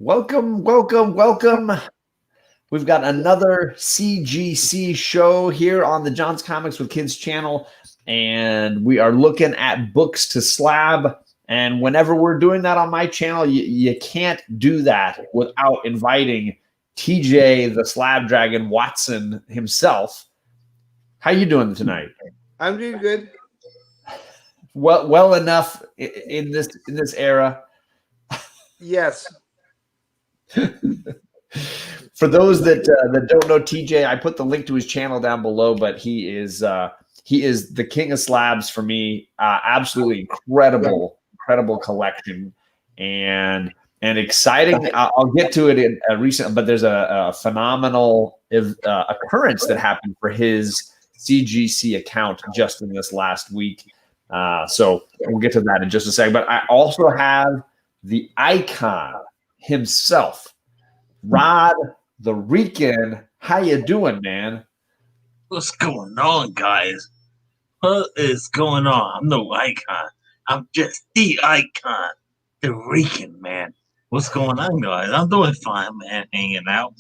Welcome, welcome, welcome. We've got another CGC show here on the John's Comics with Kids channel, and we are looking at books to slab. And whenever we're doing that on my channel, you can't do that without inviting TJ, the Slabdragon Watson himself. How you doing tonight? I'm doing good. Well enough in this era. Yes. For those that don't know TJ, I put the link to his channel down below, but he is the king of slabs for me. Absolutely incredible collection and exciting. I'll get to it in a recent, but there's a phenomenal occurrence that happened for his CGC account just in this last week. So we'll get to that in just a second. But I also have the icon himself, Rod the Rican. How you doing, man? What's going on, guys? What is going on? I'm no icon. I'm just the icon, the Rican, man. What's going on, guys? I'm doing fine, man. Hanging out.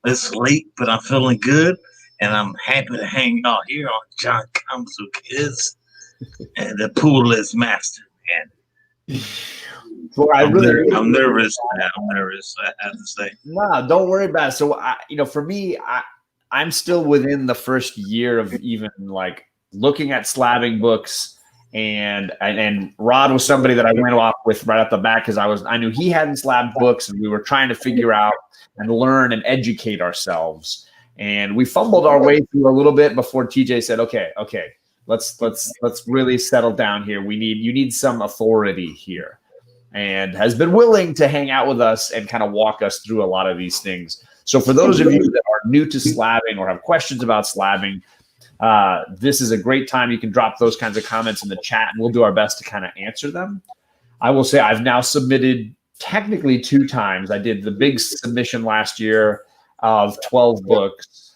It's late, but I'm feeling good, and I'm happy to hang out here on John Comics with Kids and the pool is master, man. Well, I'm nervous, man. I'm nervous, I have to say. No, don't worry about it. So, for me, I'm still within the first year of even like looking at slabbing books, and Rod was somebody that I went off with right off the bat because I knew he hadn't slabbed books, and we were trying to figure out and learn and educate ourselves. And we fumbled our way through a little bit before TJ said, "Okay, let's really settle down here. You need some authority here." And has been willing to hang out with us and kind of walk us through a lot of these things. So for those of you that are new to slabbing or have questions about slabbing, this is a great time. You can drop those kinds of comments in the chat, and we'll do our best to kind of answer them. I will say I've now submitted technically 2 times. I did the big submission last year of 12 books,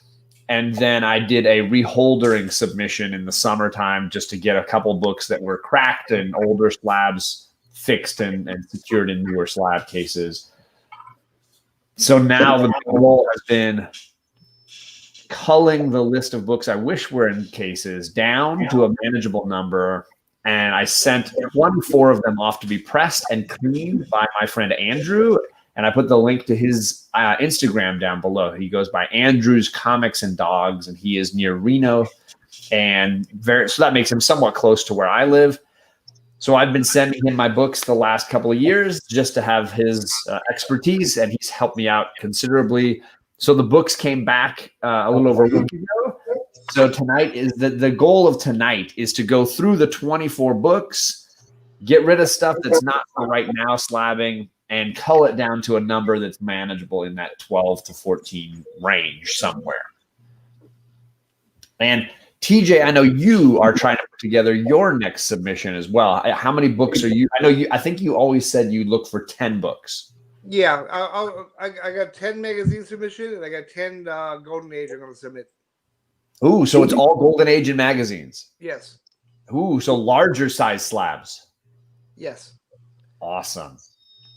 and then I did a reholdering submission in the summertime just to get a couple books that were cracked and older slabs fixed and secured in newer slab cases. So now the goal has been culling the list of books I wish were in cases down to a manageable number. And I sent 24 of them off to be pressed and cleaned by my friend Andrew. And I put the link to his Instagram down below. He goes by Andrew's Comics and Dogs, and he is near Reno. And so that makes him somewhat close to where I live. So I've been sending him my books the last couple of years just to have his expertise, and he's helped me out considerably. So the books came back a little over a week ago. So tonight is the goal of tonight is to go through the 24 books, get rid of stuff that's not for right now slabbing, and cull it down to a number that's manageable in that 12 to 14 range somewhere. And TJ, I know you are trying to put together your next submission as well. How many books are you? I think you always said you look for 10 books. Yeah, I got 10 magazine submission, and I got 10 Golden Age I'm going to submit. Ooh, so it's all Golden Age and magazines. Yes. Ooh, so larger size slabs. Yes. Awesome.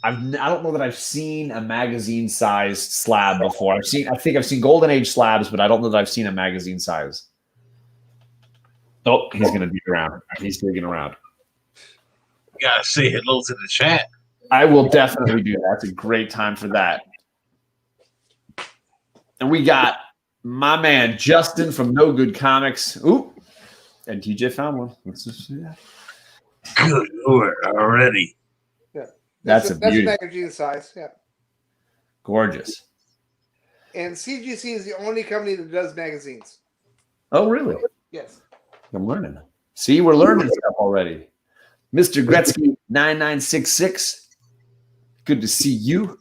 I don't know that I've seen a magazine sized slab before. I think I've seen Golden Age slabs, but I don't know that I've seen a magazine size. Oh, he's going to dig around. He's digging around. You gotta say hello to the chat. I will definitely do that. It's a great time for that. And we got my man Justin from No Good Comics. Ooh, and TJ found one. Let's just see that. Good Lord, already. Yeah, That's a beauty. That's magazine size. Yeah, gorgeous. And CGC is the only company that does magazines. Oh, really? Yes. I'm learning. See, we're learning stuff already. Mr. Gretzky 9966. Good to see you.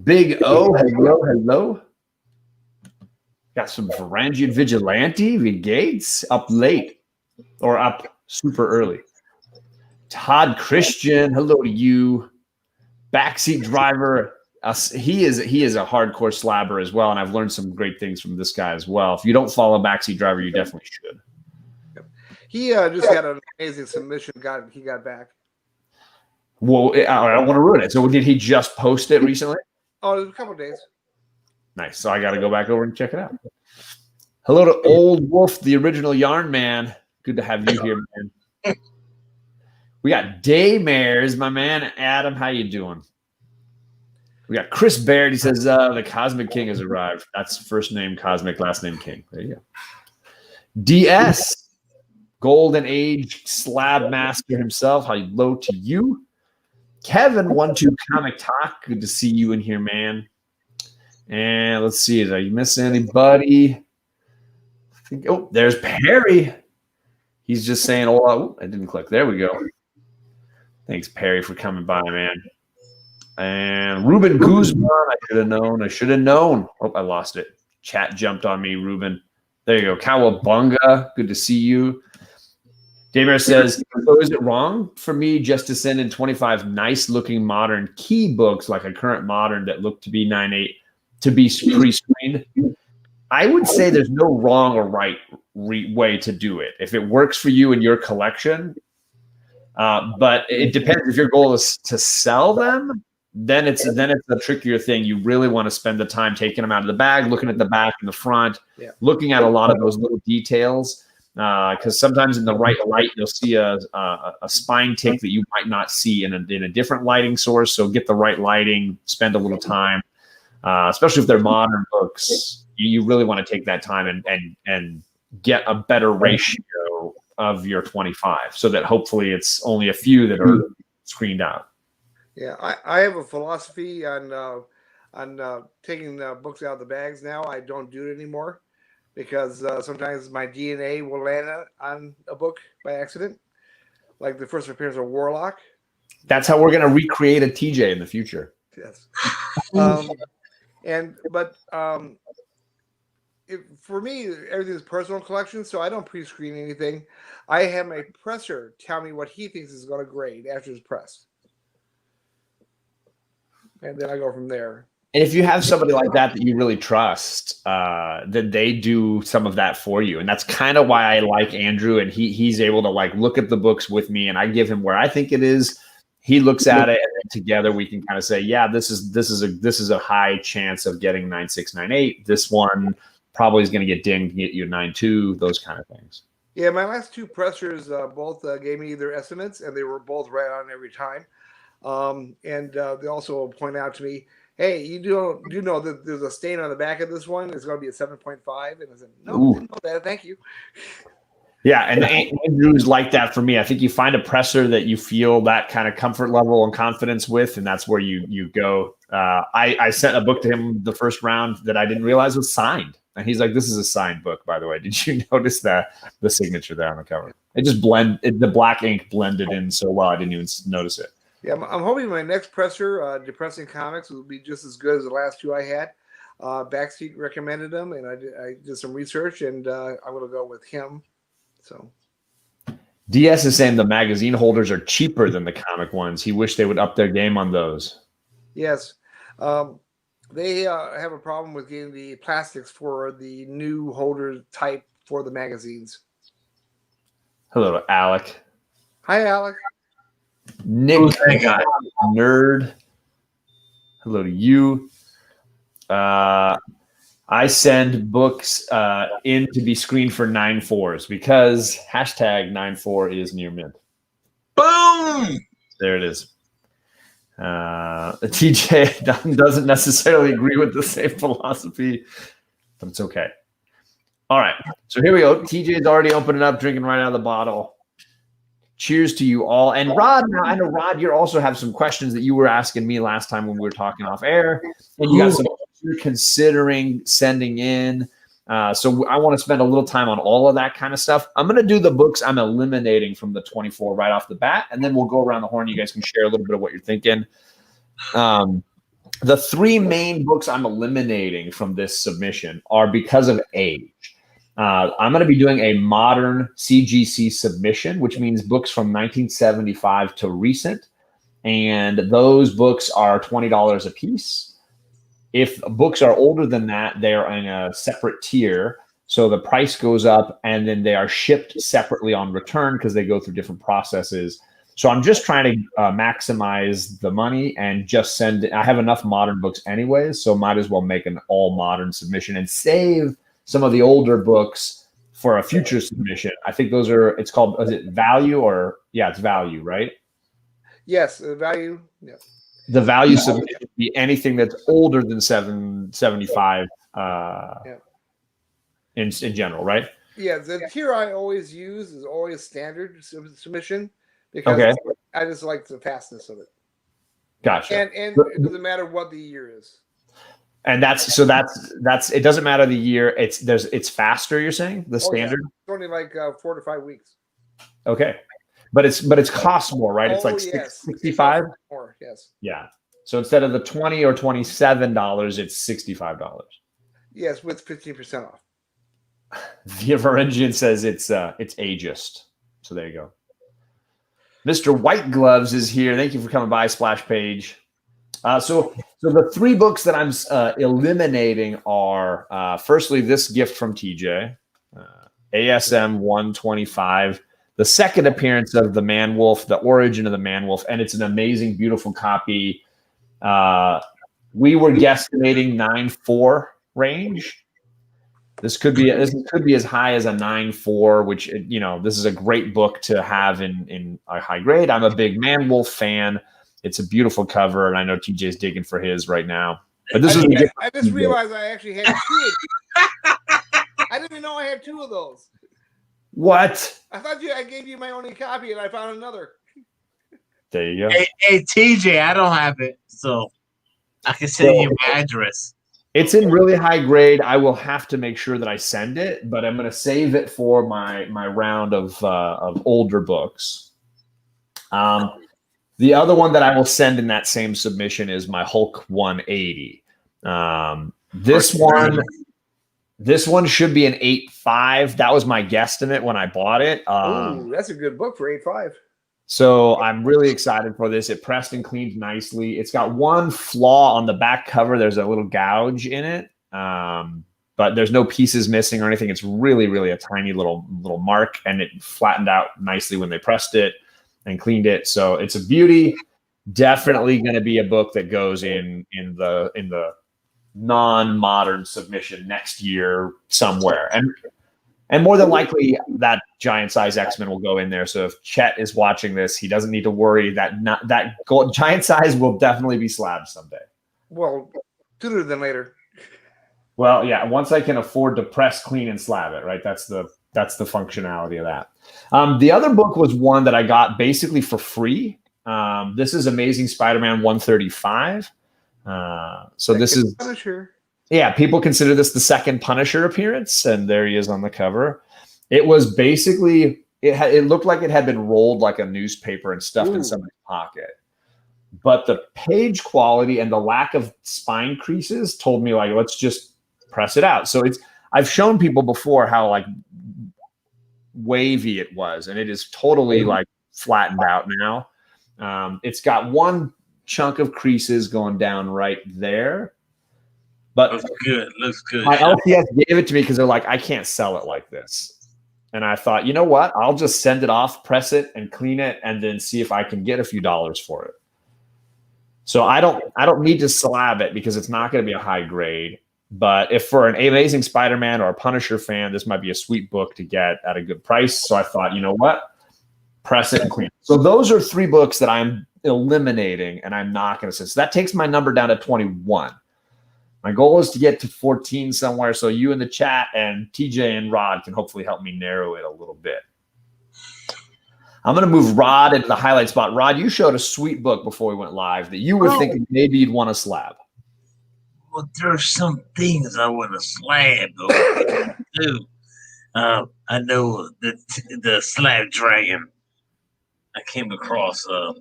Big O, hello. Got some Varangian Vigilante, V. Gates, up late or up super early. Todd Christian, hello to you. Backseat driver. He is a hardcore slabber as well, and I've learned some great things from this guy as well. If you don't follow Backseat Driver, you definitely should. He just got an amazing submission. He got back. Well, I don't want to ruin it. So did he just post it recently? Oh, it was a couple of days. Nice. So I got to go back over and check it out. Hello to Old Wolf, the original Yarn Man. Good to have you here, man. We got Daymares, my man. Adam, how you doing? We got Chris Baird. He says, the Cosmic King has arrived. That's first name Cosmic, last name King. There you go. DS, Golden Age Slab Master himself. Hello to you. Kevin, 1-2 Comic Talk. Good to see you in here, man. And let's see. Did I miss anybody? Oh, there's Perry. He's just saying, oh, I didn't click. There we go. Thanks, Perry, for coming by, man. And Ruben Guzman, I should have known. I should have known. Oh, I lost it. Chat jumped on me, Ruben. There you go. Kawabunga, good to see you. Damer says, so is it wrong for me just to send in 25 nice-looking modern key books like a current modern that look to be 9.8 to be pre-screened? I would say there's no wrong or right way to do it. If it works for you in your collection, but it depends. If your goal is to sell them, then it's a trickier thing. You really want to spend the time taking them out of the bag, looking at the back and the front, looking at a lot of those little details. Because sometimes in the right light, you'll see a spine tick that you might not see in a different lighting source. So get the right lighting, spend a little time, especially if they're modern books. You really want to take that time and get a better ratio of your 25 so that hopefully it's only a few that are screened out. Yeah, I have a philosophy on taking books out of the bags now. I don't do it anymore because sometimes my DNA will land on a book by accident, like the first appearance of Warlock. That's how we're going to recreate a TJ in the future. Yes. For me, everything is personal collection, so I don't pre-screen anything. I have my presser tell me what he thinks is going to grade after it's pressed. And then I go from there. And if you have somebody like that you really trust, then they do some of that for you. And that's kind of why I like Andrew. And he's able to like look at the books with me, and I give him where I think it is. He looks at it, and then together we can kind of say, yeah, this is a high chance of getting 9.6, 9.8. This one probably is going to get dinged and get you 9.2. Those kind of things. Yeah, my last two pressers both gave me their estimates, and they were both right on every time. They also point out to me, hey, you do know that there's a stain on the back of this one. It's going to be a 7.5. And I said, no, I didn't know that. Thank you. Yeah, and Andrew's like that for me. I think you find a presser that you feel that kind of comfort level and confidence with, and that's where you go. I sent a book to him the first round that I didn't realize was signed. And he's like, this is a signed book, by the way. Did you notice the signature there on the cover? It just the black ink blended in so well, I didn't even notice it. Yeah, I'm hoping my next presser, Depressing Comics, will be just as good as the last two I had. Backseat recommended them, and I did some research, and I'm going to go with him. So, DS is saying the magazine holders are cheaper than the comic ones. He wished they would up their game on those. Yes. They have a problem with getting the plastics for the new holder type for the magazines. Hello to Alec. Hi, Alec. Nick, nerd. Hello to you. I send books in to be screened for 9.4s because hashtag 9.4 is near mint. Boom! There it is. TJ doesn't necessarily agree with the same philosophy, but it's okay. All right. So here we go. TJ's already opening up, drinking right out of the bottle. Cheers to you all. And Rod, now I know, Rod, you also have some questions that you were asking me last time when we were talking off air. And you got some you're considering sending in. So I want to spend a little time on all of that kind of stuff. I'm going to do the books I'm eliminating from the 24 right off the bat, and then we'll go around the horn. You guys can share a little bit of what you're thinking. The three main books I'm eliminating from this submission are because of age. I'm going to be doing a modern CGC submission, which means books from 1975 to recent. And those books are $20 a piece. If books are older than that, they are in a separate tier. So the price goes up, and then they are shipped separately on return because they go through different processes. So I'm just trying to maximize the money and just send it. I have enough modern books anyways, so might as well make an all modern submission and save some of the older books for a future submission. I think those are, it's called, is it value or, yeah, it's value, right? Yes, the value. Yeah. The value submission would be anything that's older than 775 in general, right? Yeah, the tier I always use is always standard submission because Okay. I just like the fastness of it. Gotcha. And it doesn't matter what the year is. And that's it doesn't matter the year. It's faster, you're saying, the standard? Yeah. It's only like 4 to 5 weeks. Okay. But it's cost more, right? It's like yes. 65 more, yes. Yeah. So instead of the $20 or $27, it's $65. Yes, with 15% off. The Varangian says it's ageist. So there you go. Mr. White Gloves is here. Thank you for coming by, Splash Page. So the 3 books that I'm eliminating are firstly this gift from TJ, ASM 125, the second appearance of the Man Wolf, the origin of the Man Wolf, and it's an amazing, beautiful copy. We were guesstimating 9.4 range. This could be as high as a 9.4, which, you know, this is a great book to have in a high grade. I'm a big Man Wolf fan. It's a beautiful cover, and I know TJ's digging for his right now. But this I just realized I actually had 2 of I didn't even know I had 2 of those. What? I thought I gave you my only copy, and I found another. There you go. Hey TJ, I don't have it, so I can send you my address. It's in really high grade. I will have to make sure that I send it, but I'm going to save it for my round of older books. The other one that I will send in that same submission is my Hulk 180. This one should be an 8.5. That was my guesstimate when I bought it. Ooh, that's a good book for 8.5. So I'm really excited for this. It pressed and cleaned nicely. It's got one flaw on the back cover. There's a little gouge in it, but there's no pieces missing or anything. It's really, really a tiny little mark, and it flattened out nicely when they pressed it and cleaned it. So it's a beauty. Definitely going to be a book that goes in the non-modern submission next year somewhere. And more than likely, that giant size X-Men will go in there. So if Chet is watching this, he doesn't need to worry that giant size will definitely be Slabs someday. Well, sooner than later. Well, yeah. Once I can afford to press, clean, and slab it, right? That's the functionality of that. The other book was one that I got basically for free. This is Amazing Spider-Man 135. So this is Punisher. Yeah, people consider this the second Punisher appearance, and there he is on the cover. It was basically it looked like it had been rolled like a newspaper and stuffed in somebody's pocket. But the page quality and the lack of spine creases told me, like, let's just press it out. So I've shown people before how like wavy it was, and it is totally like flattened out now. It's got one chunk of creases going down right there. But looks good. My LCS gave it to me because they're like, I can't sell it like this. And I thought, you know what? I'll just send it off, press it, and clean it, and then see if I can get a few dollars for it. So I don't need to slab it because it's not going to be a high grade. But if for an Amazing Spider-Man or a Punisher fan, this might be a sweet book to get at a good price. So I thought, you know what? Press it and clean it. So those are 3 books that I'm eliminating, and I'm not going to send. So that takes my number down to 21. My goal is to get to 14 somewhere, so you in the chat and TJ and Rod can hopefully help me narrow it a little bit. I'm going to move Rod into the highlight spot. Rod, you showed a sweet book before we went live that you were thinking maybe you'd want to slab. Well, there's some things I want to slab though. Too. I know the Slabdragon. I came across a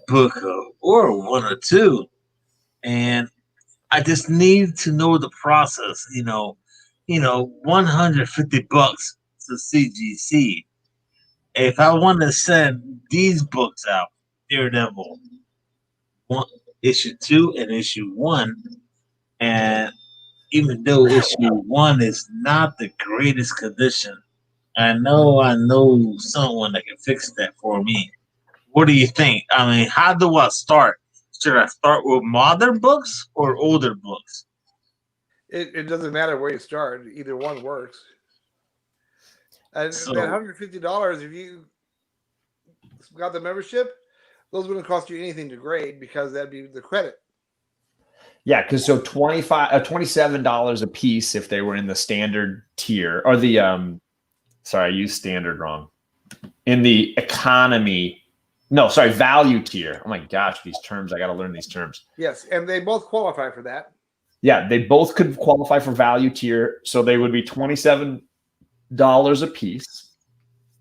book or 1 or 2, and I just need to know the process. You know, $150 to CGC. If I want to send these books out, Daredevil, issue 2 and issue 1, and even though issue 1 is not the greatest condition, I know someone that can fix that for me. What do you think? I mean, how do I start? Should I start with modern books or older books? It doesn't matter where you start; either one works. And that So, $150, if you got the membership, those wouldn't cost you anything to grade because that'd be the credit. Yeah, because so $27 a piece if they were in the standard tier or the sorry, I used standard wrong. In the economy, no, sorry, value tier. Oh my gosh, these terms, I got to learn these terms. Yes, and they both qualify for that. Yeah, they both could qualify for value tier, so they would be $27 a piece.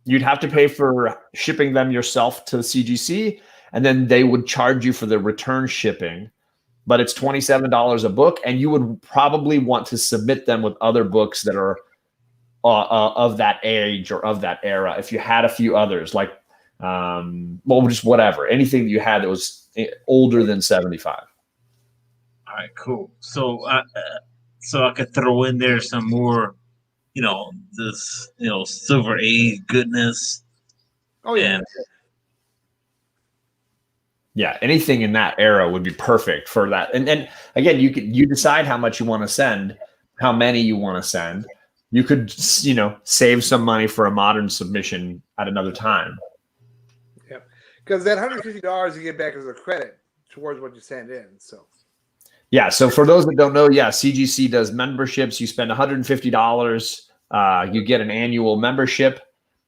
You'd have to pay for shipping them yourself to the CGC, and then they would charge you for the return shipping. But it's $27 a book, and you would probably want to submit them with other books that are of that age or of that era. If you had a few others, like, well, just whatever, anything that you had that was older than 75. all right, cool. So I could throw in there some more, this, Silver Age goodness. Oh yeah, And Yeah, anything in that era would be perfect for that. And again, you decide how much you want to send, how many you want to send. You could save some money for a modern submission at another time. yeah, because that $150 you get back as a credit towards what you send in. So Yeah. So for those that don't know, yeah, CGC does memberships. You spend $150. You get an annual membership.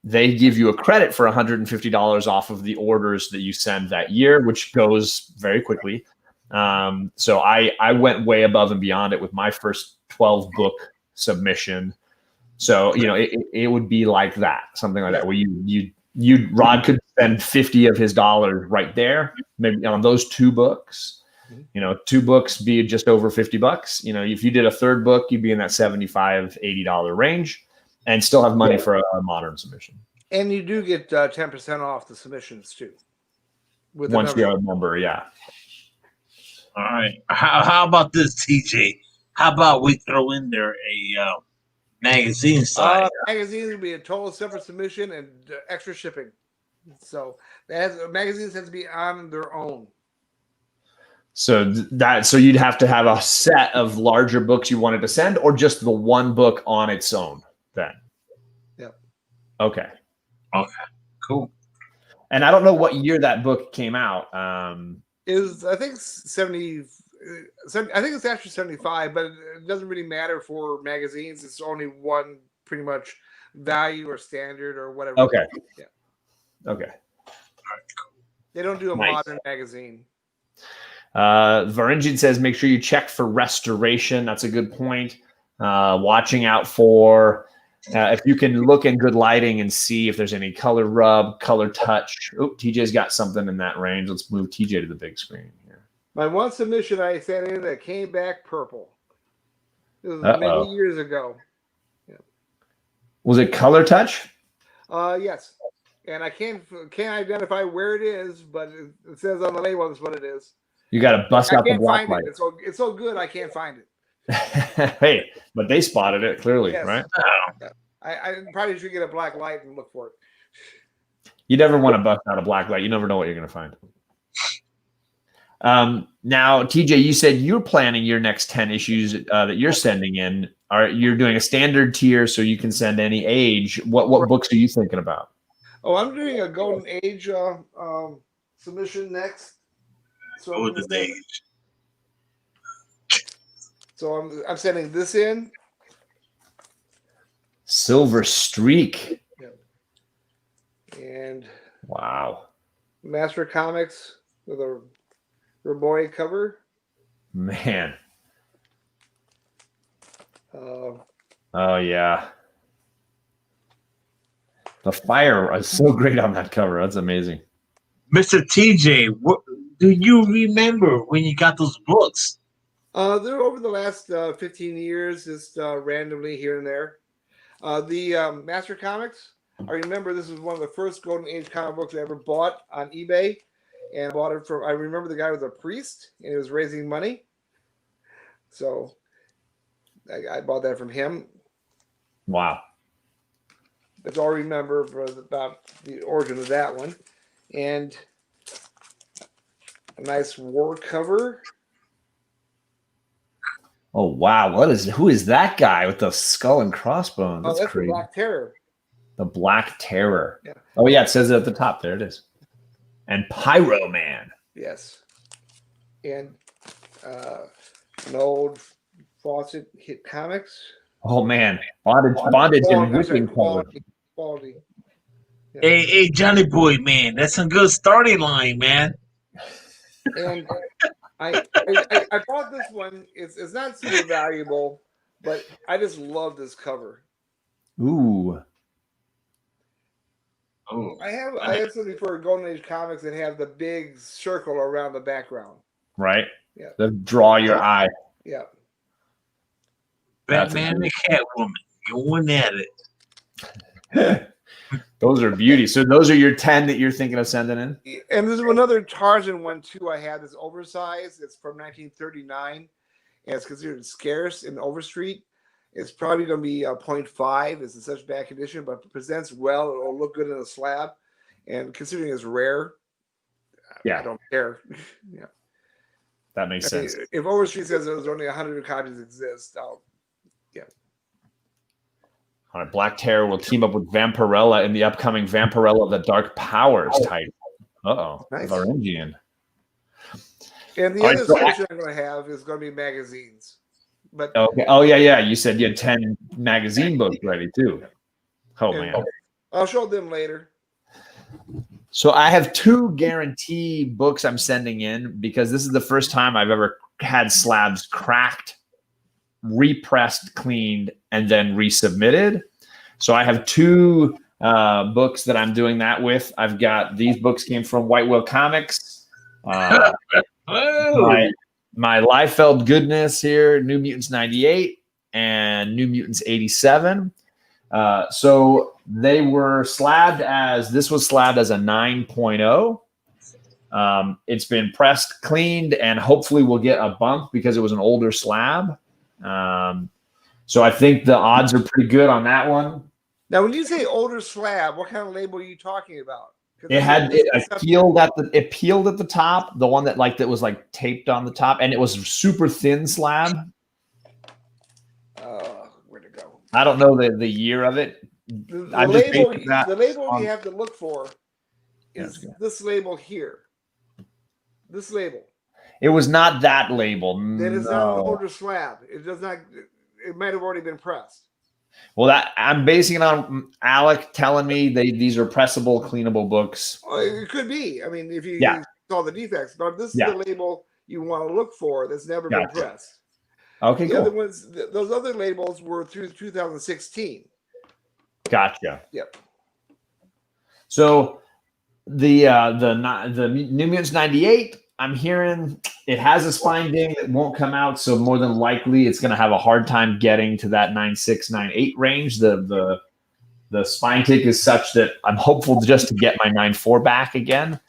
They give you a credit for $150 off of the orders that you send that year, which goes very quickly. So I went way above and beyond it with my first 12 book submission. So it would be like that, something like that, where Rod could spend 50 of his dollars right there, maybe on those two books. Two books be just over $50. If you did a third book, you'd be in that $75, $80 range and still have money for a modern submission. and you do get 10% off the submissions too. Once you're a member, yeah. all right, how about this, TJ? How about we throw in there a magazine side? Magazines would be a total separate submission and extra shipping. So magazines have to be on their own. So you'd have to have a set of larger books you wanted to send, or just the one book on its own then? Yep. Okay. Cool. And I don't know what year that book came out. Is I think 70. I think it's actually 75, but it doesn't really matter for magazines. It's only one pretty much value or standard or whatever. Okay. Yeah. Okay. All right, cool. They don't do a Nice. modern magazine. Varingian says, make sure you check for restoration. That's a good point. Watching out for if you can look in good lighting and see if there's any color rub, color touch. Oh, TJ's got something in that range. Let's move TJ to the big screen here. My one submission I sent in that came back purple. It was many years ago. Yeah. Was it color touch? Yes. And I can't identify where it is, but it says on the label that's what it is. You got to bust out the black find light. it. It's so good I can't find it. Hey, but they spotted it clearly, Yes. right? Oh, I probably should get a black light and look for it. You never want to bust out a black light. You never know what you're going to find. Now, TJ, you said you're planning your next 10 issues that you're sending in. You're doing a standard tier, so you can send any age. What books are you thinking about? Oh, I'm doing a Golden Age submission next. So Golden Age. So I'm sending this in. Silver Streak. Yep. And Wow. Master Comics with a Raboy cover. Man. Uh, Oh, yeah. The fire is so great on that cover. That's amazing. Mr. TJ, what do you remember when you got those books? they're over the last 15 years, just randomly here and there. The Master Comics, I remember this was one of the first Golden Age comic books I ever bought on eBay. And I bought it from, I remember the guy was a priest and he was raising money. So I bought that from him. Wow. That's all I remember about the origin of that one. And A nice war cover. Oh wow, who is that guy with the skull and crossbones? That's the crazy. Black Terror. The Black Terror. Yeah. Oh yeah, it says it at the top. There it is. And Pyro Man. Yes. And an old Fawcett hit comics. Oh man, bondage and Rican quality. Yeah. Hey, Johnny Boy, man, that's some good starting line, man. And I bought this one. It's not super valuable, but I just love this cover. Ooh. Oh, I have something for Golden Age comics that have the big circle around the background. Right. Yeah. To draw your eye. Yeah. Batman and Catwoman going at it. Those are beauty. So those are your 10 that you're thinking of sending in? And there's another Tarzan one too. I had this oversized. It's from 1939, and it's considered scarce in Overstreet. It's probably going to be 0.5. It's in such bad condition, but presents well. It'll look good in a slab, and considering it's rare, yeah, I don't care. Yeah, that makes sense. If Overstreet says there's only 100 copies exist, yeah. All right, Black Terror will team up with Vampirella in the upcoming Vampirella the Dark Powers title. Uh-oh. Nice. Varangian. And the other section I'm going to have is going to be magazines. But okay. Oh, yeah. You said you had 10 magazine books ready, too. Oh, man. I'll show them later. So I have 2 guarantee books I'm sending in because this is the first time I've ever had slabs cracked, repressed, cleaned, and then resubmitted. So I have 2 books that I'm doing that with. I've got these books came from White Whale Comics. My Liefeld goodness here, New Mutants 98 and New Mutants 87. So they were slabbed this was slabbed as a 9.0. It's been pressed, cleaned, and hopefully we'll get a bump because it was an older slab. So I think the odds are pretty good on that one. Now, when you say older slab, what kind of label are you talking about? It peeled at the top, the one that was like taped on the top, and it was super thin slab. Where'd it go? I don't know the year of it. The label you have to look for is this label here. This label. It was not that label. Then it's not an older slab. It does not. It might have already been pressed. Well, I'm basing it on Alec telling me these are pressable, cleanable books. Well, it could be. I mean, if you saw the defects, but this is the label you want to look for that's never been pressed. Okay, the other ones, those other labels were through 2016. Gotcha. Yep. So the New Mutants 98, I'm hearing it has a spine ding that won't come out, so more than likely it's going to have a hard time getting to that 9.6, 9.8 range. The spine tick is such that I'm hopeful just to get my 9.4 back again.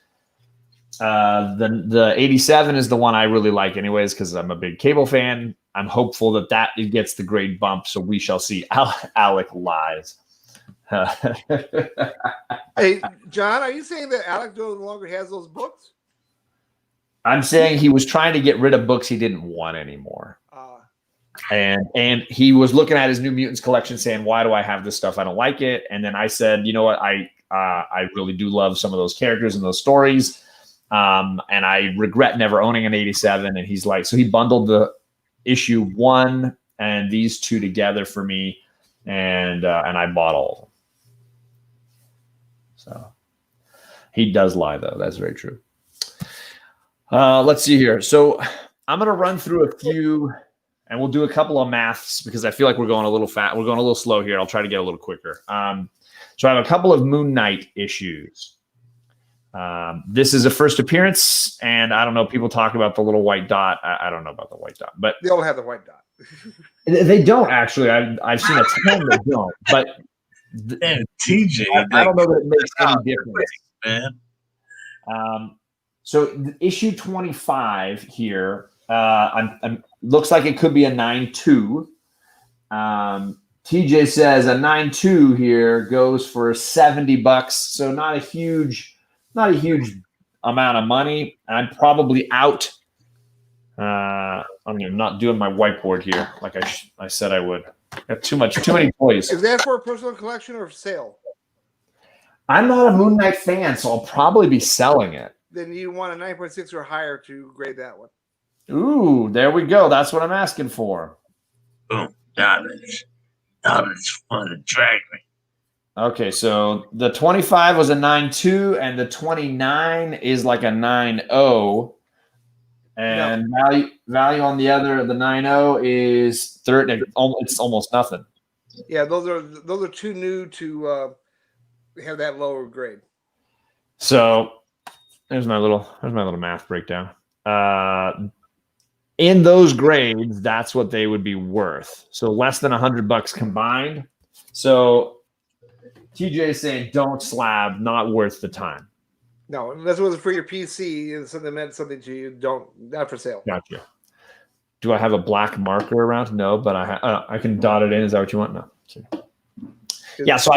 The 87 is the one I really like anyways because I'm a big Cable fan. I'm hopeful that it gets the grade bump, so we shall see. Alec lies. Hey, John, are you saying that Alec no longer has those books? I'm saying he was trying to get rid of books he didn't want anymore. And he was looking at his New Mutants collection saying, why do I have this stuff? I don't like it. And then I said, you know what? I really do love some of those characters and those stories. And I regret never owning an 87. And he's like, so he bundled the issue 1 and these 2 together for me. And I bought all of them. So he does lie though. That's very true. Let's see here. So I'm going to run through a few and we'll do a couple of maths because I feel like we're going a little fast. We're going a little slow here. I'll try to get a little quicker. So I have a couple of Moon Knight issues. This is a first appearance and I don't know. People talk about the little white dot. I don't know about the white dot, but they all have the white dot. They don't actually. I've seen a ton that don't, but TJ, I don't know that it makes any difference, man. So issue 25 here, looks like it could be a 9.2. TJ says a 9.2 here goes for $70, so not a huge amount of money, I'm probably out. I'm not doing my whiteboard here like I said I would. I have too many toys. Is that for a personal collection or for sale? I'm not a Moon Knight fan, so I'll probably be selling it. Then you want a 9.6 or higher to grade that one. Ooh, there we go. That's what I'm asking for. Boom. That is fun to drag me. Okay, so the 25 was a 9.2, and the 29 is like a 9.0. And value on the other, the 9.0 is it's almost nothing. Yeah, those are too new to have that lower grade. So there's my little math breakdown. In those grades, that's what they would be worth. So less than $100 combined. So TJ is saying don't slab, not worth the time. No, unless it was for your PC and something meant something to you, not for sale. Gotcha. Do I have a black marker around? No, but I can dot it in. Is that what you want? No. Yeah, so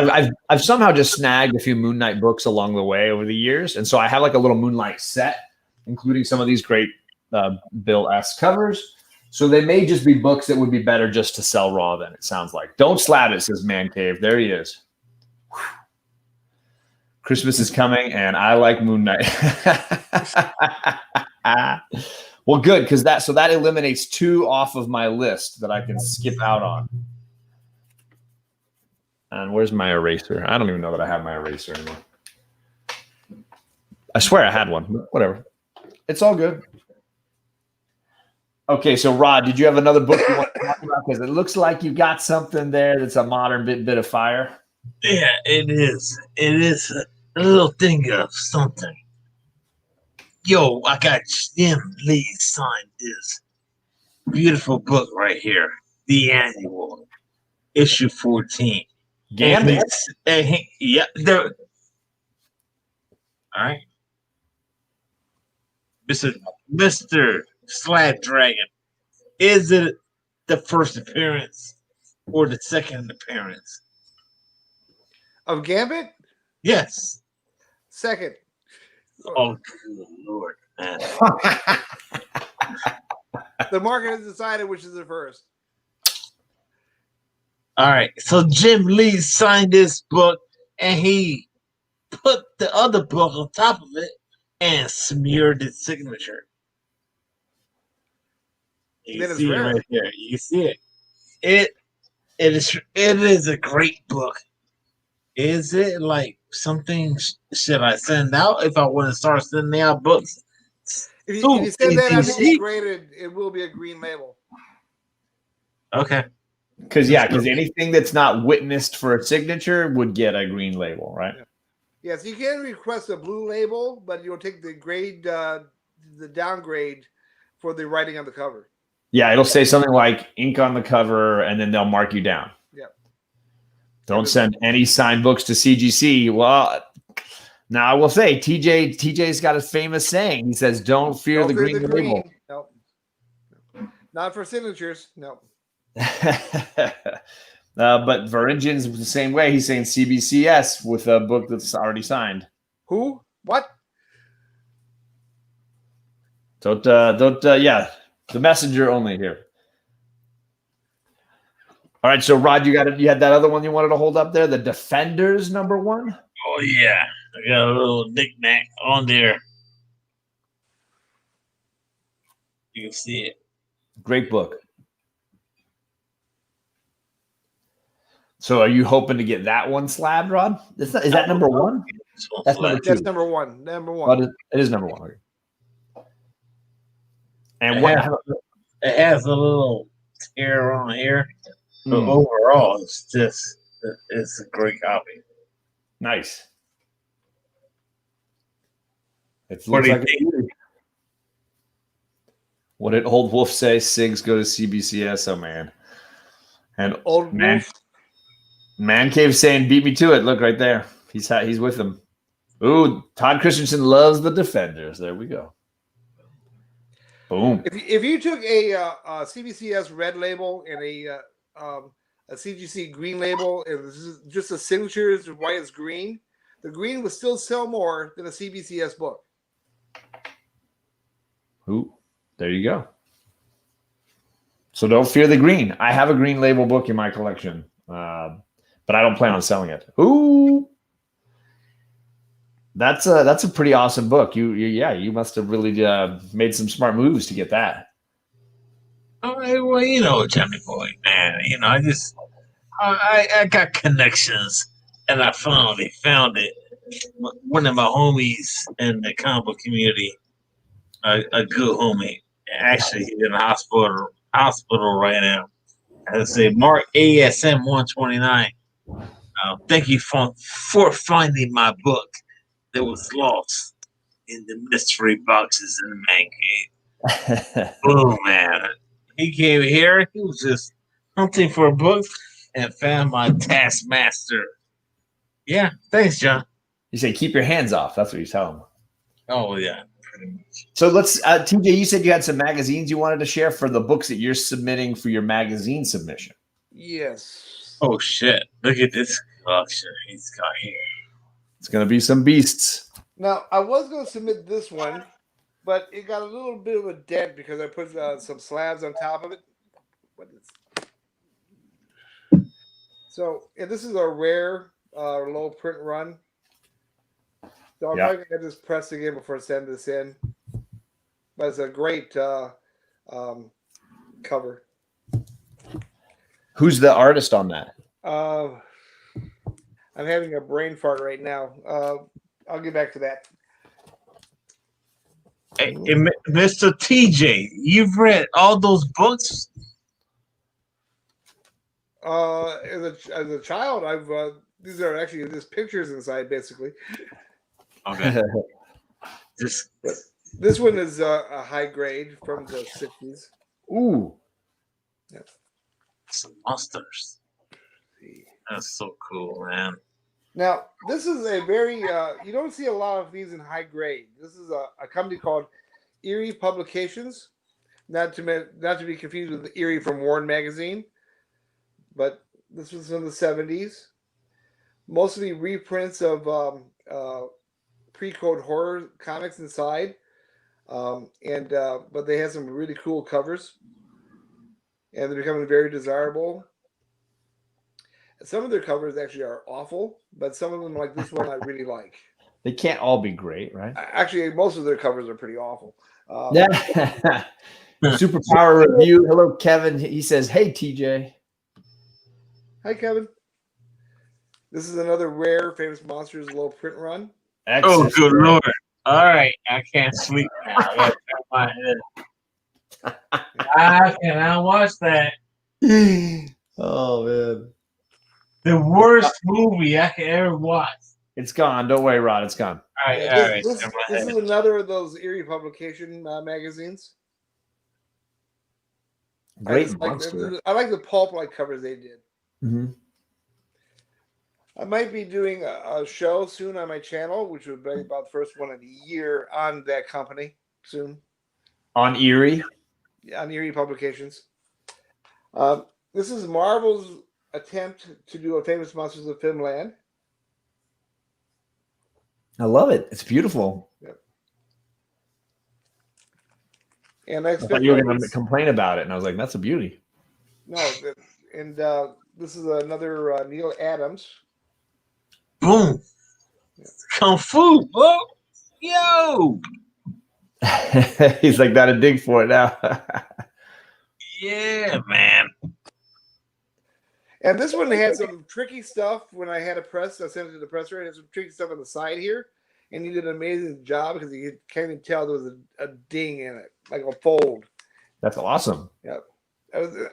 I've somehow just snagged a few Moon Knight books along the way over the years, and so I have like a little Moonlight set, including some of these great Bill S. covers. So they may just be books that would be better just to sell raw. Then it sounds like. Don't slab it, says Man Cave. There he is. Whew. Christmas is coming, and I like Moon Knight. Well, good, because that eliminates 2 off of my list that I can skip out on. And where's my eraser? I don't even know that I have my eraser anymore. I swear I had one, but whatever. It's all good. Okay, so Rod, did you have another book you want to talk about? Because it looks like you got something there that's a modern bit of fire. Yeah, it is. It is a little thing of something. Yo, I got Jim Lee signed this beautiful book right here, The Annual, issue 14. Gambit? Yeah, all right. Mr. Slabdragon, is it the first appearance or the second appearance? Of Gambit? Yes. Second. Oh, good Lord, man. The market has decided which is the first. All right, so Jim Lee signed this book, and he put the other book on top of it and smeared its signature. You Then see it's it rare. right there. You see it. It is a great book. Is it like something should I send out if I want to start sending out books? If you send that out to CGC? get graded, it will be a green label. Okay. Because anything that's not witnessed for a signature would get a green label, right? Yes, you can request a blue label, but you'll take the grade, the downgrade for the writing on the cover. Yeah, it'll say something like ink on the cover, and then they'll mark you down. Yep. Don't send any signed books to CGC. Well, now I will say TJ's got a famous saying. He says, "Don't fear the green label." Nope. Not for signatures. No. But Varingian's the same way. He's saying CBCS with a book that's already signed. Who? What? Yeah. The messenger only here. All right, so Rod, you had that other one you wanted to hold up there, the Defenders #1. Oh yeah, I got a little knick-knack on there. You can see it. Great book. So are you hoping to get that one slabbed, Rod? Is that #1? That's #2. That's #1. #1. Well, it is #1. Okay. And it has a little tear on here, but overall, it's a great copy. Nice. It What looks do you like think? What did Old Wolf say? Sigs go to CBCS. Oh man. And Old Wolf. Man Cave saying, "Beat me to it." Look right there. He's with them. Ooh, Todd Christensen loves the Defenders. There we go. Boom. If you took a CBCS red label and a CGC green label, and this is just the signature is white is green, the green would still sell more than a CBCS book. Ooh, there you go. So don't fear the green. I have a green label book in my collection, but I don't plan on selling it. Ooh, that's a pretty awesome book. You must have really made some smart moves to get that. Oh, well, you know, Johnny Boy, man. You know, I got connections, and I finally found it. One of my homies in the comic book community, a good homie. Actually, he's in the hospital right now. I say Mark ASM 129. Thank you for finding my book that was lost in the mystery boxes in the man cave. Oh man, he came here. He was just hunting for a book and found my Taskmaster. Yeah, thanks, John. You say keep your hands off. That's what you tell them. Oh yeah, pretty much. So let's, TJ. You said you had some magazines you wanted to share for the books that you're submitting for your magazine submission. Yes. Oh shit! Look at this collection he's got here. It's gonna be some beasts. Now, I was going to submit this one, but it got a little bit of a dent because I put some slabs on top of it. What is? So, and this is a rare low print run. So I'm probably going to get this pressed again before I send this in. But it's a great cover. Who's the artist on that? I'm having a brain fart right now. I'll get back to that. Hey, Mr. TJ, you've read all those books? As a child, I've these are actually just pictures inside, basically. Okay. This one is a high grade from the 60s. Ooh. Yep. Some monsters. That's so cool, man. Now, this is a very, you don't see a lot of these in high grade. This is a company called Erie Publications, not to be confused with the Erie from Warren Magazine, but this was in the 70s. Mostly reprints of pre-code horror comics inside, but they have some really cool covers, and they're becoming very desirable. Some of their covers actually are awful, but some of them, like this one, I really like. They can't all be great, right? Actually, most of their covers are pretty awful. Yeah. Superpower review. Hello, Kevin. He says, "Hey, TJ." Hi, Kevin. This is another rare Famous Monsters low print run. Oh, good lord! All right, I can't sleep now. I gotta turn my head. I cannot watch that. Oh man. The worst movie I can ever watch. It's gone. Don't worry, Rod. It's gone. All right, This is another of those Erie Publication magazines. Great monster. I like the pulp-like covers they did. Mm-hmm. I might be doing a show soon on my channel, which would be about the first one of the year on that company soon. On Erie? Yeah, on Erie Publications. This is Marvel's attempt to do a Famous Monsters of Filmland. I love it. It's beautiful. Yep. And I thought you were going to complain about it, and I was like, "That's a beauty." No, and this is another Neil Adams. Boom! Yeah. Kung Fu, bro. Yo! He's like, "Gotta dig for it now." Yeah, man. And this one had some tricky stuff when I had a press. I sent it to the presser. It had some tricky stuff on the side here. And he did an amazing job because you can't even tell there was a ding in it, like a fold. That's awesome. Yep.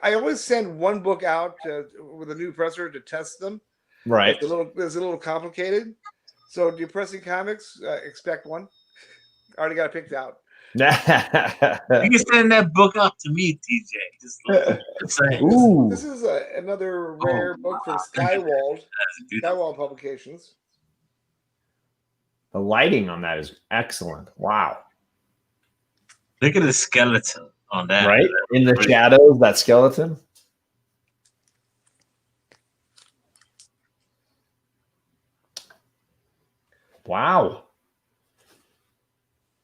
I always send one book out with a new presser to test them. Right. It's a little complicated. So if you're pressing comics, expect one. I already got it picked out. You can send that book out to me, TJ. This is another rare book from Skywald Publications. The lighting on that is excellent. Wow. Look at the skeleton on that. Right? In the shadows, that skeleton. Wow.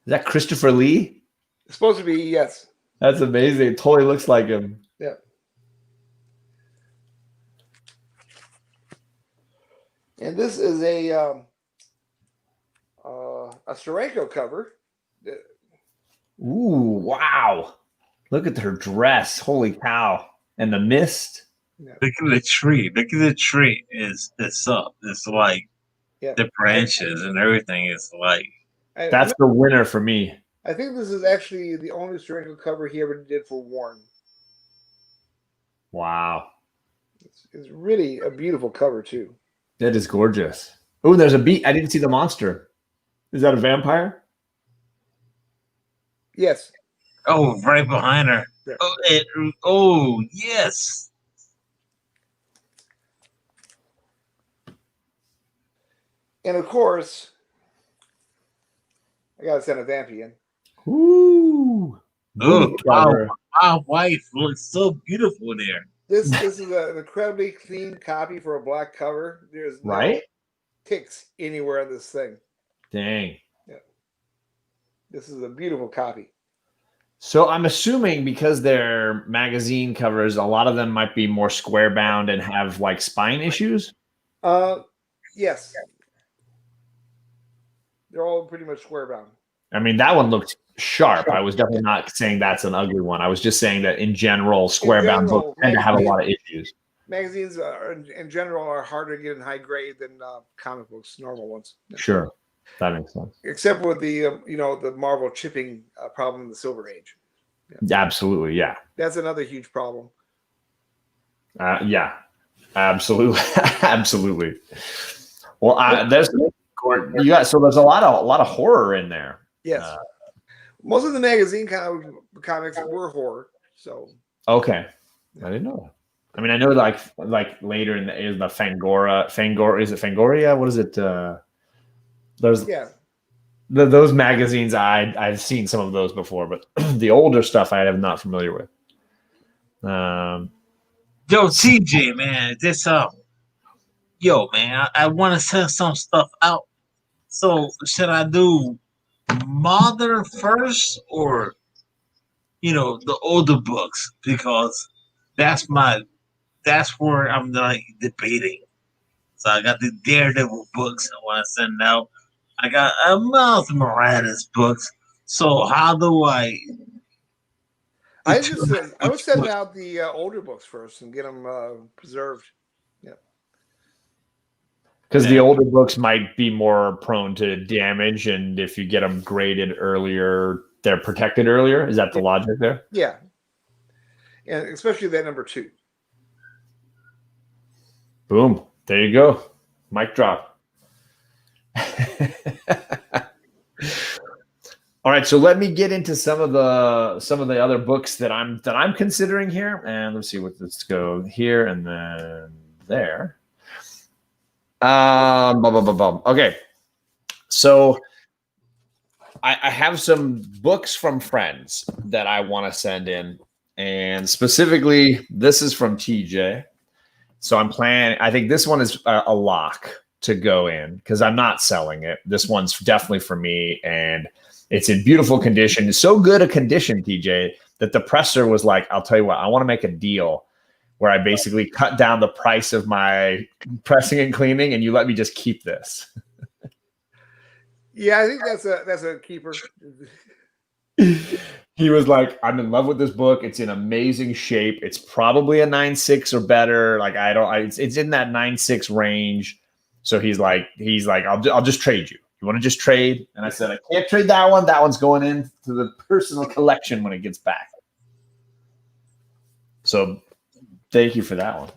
Is that Christopher Lee? supposed to be, yes. That's amazing. It totally looks like him. Yeah. And this is a Steranko cover. Ooh, wow. Look at her dress. Holy cow. And the mist. Look at the tree. Look at the tree. It's up. It's like the branches and everything is like. That's the winner for me. I think this is actually the only Steranko cover he ever did for Warren. Wow. It's really a beautiful cover, too. That is gorgeous. Oh, there's a beat. I didn't see the monster. Is that a vampire? Yes. Oh, right behind her. Yeah. Oh, yes. And of course, I gotta send a Vampian. Ooh. Oh, wow. My wife looks so beautiful there. This is an incredibly clean copy for a black cover. There's no ticks anywhere on this thing. Dang. Yeah. This is a beautiful copy. So I'm assuming because they're magazine covers, a lot of them might be more square bound and have like spine issues. Yes. They're all pretty much square bound. I mean, that one looked sharp. I was definitely not saying that's an ugly one. I was just saying that in general, square bound books tend to have a lot of issues. Magazines in general are harder to get in high grade than comic books, normal ones. Sure. That makes sense. Except with the the Marvel chipping problem in the Silver Age. Yeah. Absolutely, yeah. That's another huge problem. Yeah, absolutely, absolutely. Well, there's so there's a lot of horror in there. Yes, most of the magazine comics were horror. So okay, I didn't know that. I mean, I know like later in the Fangora is it Fangoria? What is it? There's those magazines. I've seen some of those before, but the older stuff I am not familiar with. Yo, CJ, man, yo, man, I want to send some stuff out. So should I do Mother first or the older books, because that's where I'm like debating. So I got the Daredevil books I want to send out. I got Miles Morales books. So how do I? I would send out the older books first and get them preserved. Yeah. Because the older books might be more prone to damage, and if you get them graded earlier, they're protected earlier. Is that the logic there? Yeah. And especially that number 2. Boom. There you go. Mic drop. All right, so let me get into some of the other books that I'm considering here, and let's see what let's go here and then there. Okay, so I have some books from friends that I want to send in, and specifically this is from TJ. So I'm planning. I think this one is a lock to go in because I'm not selling it. This one's definitely for me, and it's in beautiful condition. It's so good a condition, TJ, that the presser was like, I'll tell you what, I want to make a deal where I basically cut down the price of my pressing and cleaning, and you let me just keep this. Yeah, I think that's a keeper. He was like, I'm in love with this book. It's in amazing shape. It's probably a 9.6 or better. Like it's in that 9.6 range. So he's like, I'll just trade you. You want to just trade? And I said, I can't trade that one. That one's going into the personal collection when it gets back. So thank you for that one.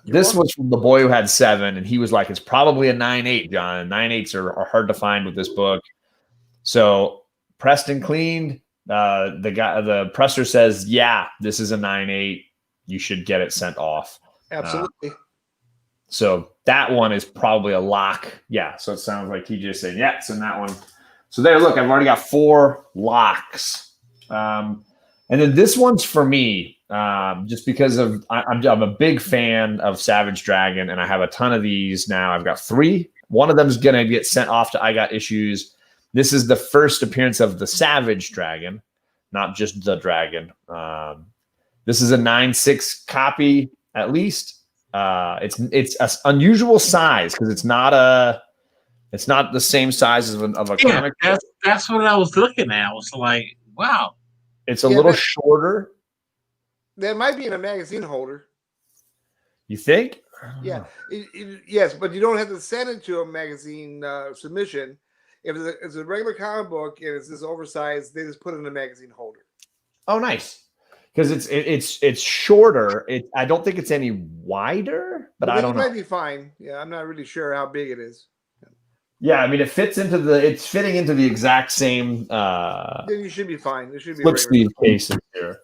This was from the boy who had 7, and he was like, it's probably a 9.8, John. And 9.8s are hard to find with this book. So pressed and cleaned. The presser says, yeah, this is a 9.8. You should get it sent off. Absolutely. So that one is probably a lock. Yeah. So it sounds like he just said, yeah, send that one. So there, look, I've already got 4 locks. And then this one's for me, just because of I'm a big fan of Savage Dragon, and I have a ton of these now. I've got 3. One of them is going to get sent off to I Got Issues. This is the first appearance of the Savage Dragon. not just the dragon. This is a 9.6 copy at least. It's an unusual size because it's not the same size of a comic. That's what I was looking at. I was like, wow. It's a little shorter. That might be in a magazine holder. You think? Yeah. Yes, but you don't have to send it to a magazine submission. If it's a regular comic book and it's this oversized, they just put it in a magazine holder. Oh, nice. Because it's shorter. I don't think it's any wider, but I don't know. It might be fine. Yeah, I'm not really sure how big it is. Yeah, I mean, it's fitting into the exact same. Then you should be fine. There should be flip sleeve cases here.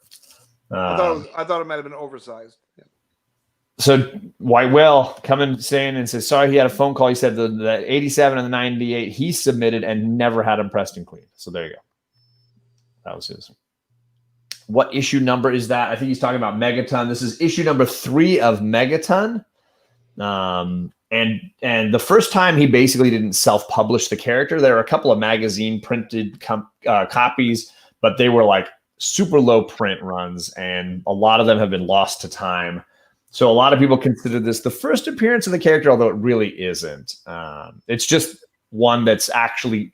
I thought it might have been oversized. Yeah. So White Whale coming saying and says, sorry, he had a phone call. He said the 87 and the 98 he submitted and never had them pressed and cleaned. So there you go. That was his. What issue number is that? I think he's talking about Megaton. This is issue number 3 of Megaton. And the first time he basically didn't self-publish the character. There are a couple of magazine printed copies, but they were like super low print runs, and a lot of them have been lost to time. So a lot of people consider this the first appearance of the character, although it really isn't. It's just one that's actually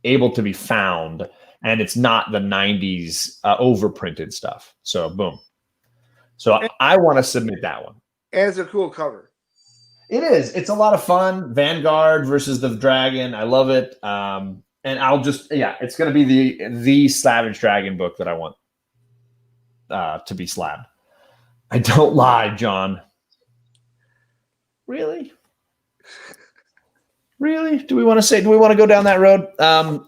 able to be found, and it's not the 90s overprinted stuff. So boom. So I want to submit that one. And it's a cool cover. It is. It's a lot of fun. Vanguard versus the Dragon. I love it. And I'll just, it's going to be the Savage Dragon book that I want to be slabbed. I don't lie, John. Really? Really? Do we want to go down that road?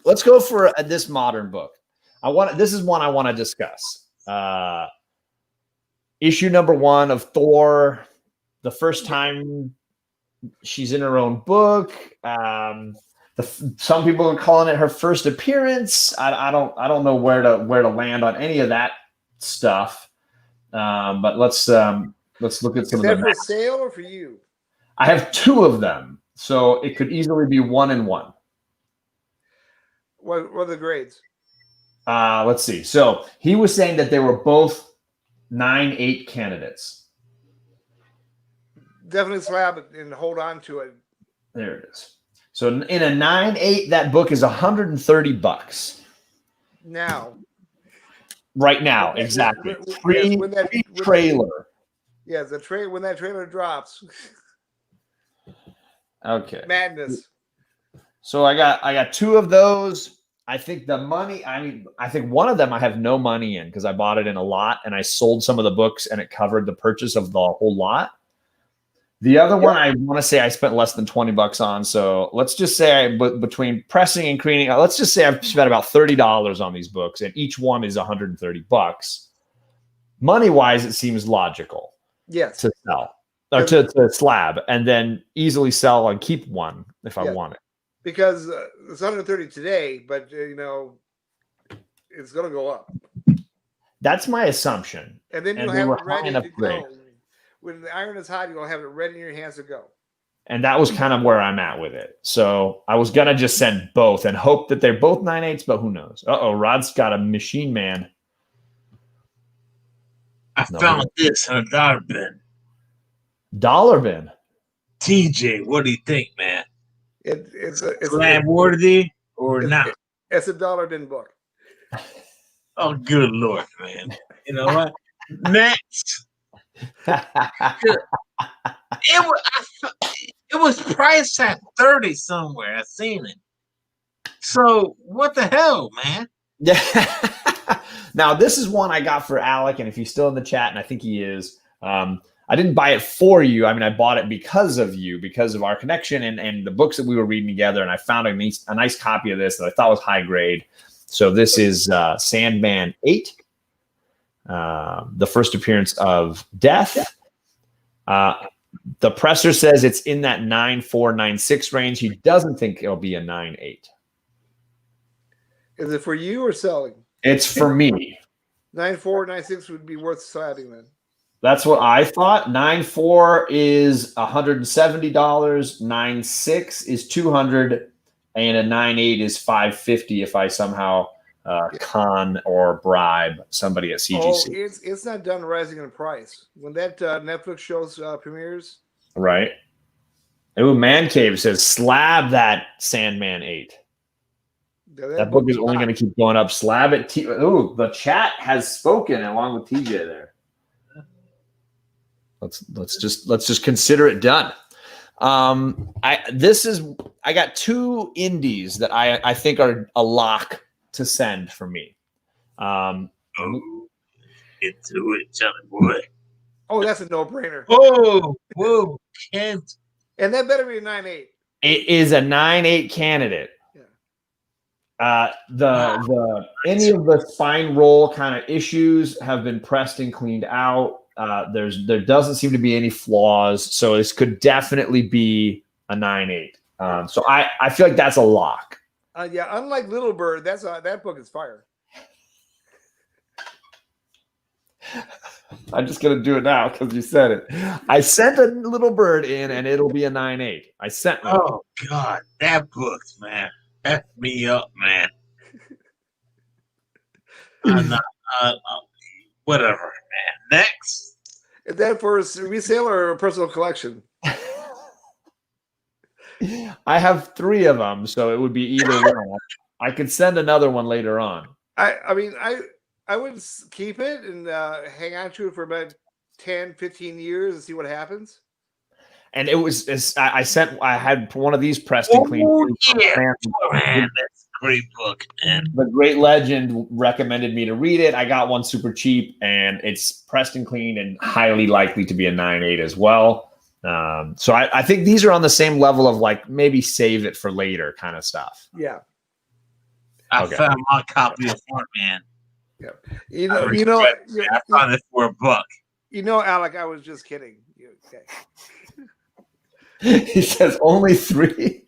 Let's go for this modern book. This is one I want to discuss. Issue number 1 of Thor. The first time she's in her own book. Some people are calling it her first appearance. I don't know where to land on any of that stuff. But let's look at some of them. Is that for sale or for you? I have 2 of them, so it could easily be 1 and 1. What are the grades? Let's see. So he was saying that they were both 9.8 candidates. Definitely slab it and hold on to it. There it is. So in a 9.8, that book is $130 now. Right now, exactly. Trailer. Yeah, when that trailer drops. Okay. Madness. So I got 2 of those. I think the money. I think one of them I have no money in because I bought it in a lot and I sold some of the books and it covered the purchase of the whole lot. The other one, I want to say I spent less than $20 on. So let's just say between pressing and cleaning, let's just say I've spent about $30 on these books, and each one is $130. Money-wise, it seems logical. Yes. To sell or to slab, and then easily sell and keep one if I want it. Because it's 130 today, but it's going to go up. That's my assumption. And then you'll have it ready to go. When the iron is hot, you'll have it ready in your hands to go. And that was kind of where I'm at with it. So I was going to just send both and hope that they're both 9.8s, but who knows? Rod's got a machine man. I found this in a dollar bin. Dollar bin? TJ, what do you think, man? It's slab worthy or not? It's a dollar bin book. Oh, good Lord, man. You know what? Next. It was priced at 30 somewhere. I seen it. So what the hell, man? Yeah. Now this is one I got for Alec, and if he's still in the chat, and I think he is, I didn't buy it for you. I mean, I bought it because of you, because of our connection and the books that we were reading together. And I found a nice copy of this that I thought was high grade. So this is Sandman 8. The first appearance of Death. The presser says it's in that 9.4, 9.6 range. He doesn't think it'll be a 9.8. Is it for you or selling? It's for me. 9.4, 9.6 would be worth slabbing then. That's what I thought. 9.4 is $170. 9.6 is $200, and a 9.8 is $550 if I somehow con or bribe somebody at Oh, CGC. it's not done rising in price. When that Netflix shows premieres, Right. Ooh, Man Cave says slab that Sandman ate. That book is only going to keep going up. Slab it. Ooh, the chat has spoken along with TJ there. Let's just consider it done. I got 2 indies that I think are a lock to send for me. Into it, Johnny boy. Oh, that's a no-brainer. Whoa, Kent. And that better be a 9.8. It is a 9.8 candidate. The any of the spine roll kind of issues have been pressed and cleaned out. There doesn't seem to be any flaws, so this could definitely be a 9.8. So I feel like that's a lock. Yeah, unlike Little Bird, that book is fire. I'm just gonna do it now because you said it. I sent a Little Bird in, and it'll be a 9.8. I sent one. Oh God, that book, man, F me up, man. I'm not. Whatever, man. Next. Is that for resale or a personal collection? I have 3 of them, so it would be either one. I could send another one later on. I mean, I would keep it and hang on to it for about 10, 15 years and see what happens. And it was I had one of these pressed and clean. Yeah, man, that's a great book, man. The Great Legend recommended me to read it. I got one super cheap, and it's pressed and clean and highly likely to be a 9.8 as well. So I think these are on the same level of like maybe save it for later kind of stuff. Yeah. I found my copy of Frontman. Yeah. I found it for $1. Alec, I was just kidding. Okay. He says only 3.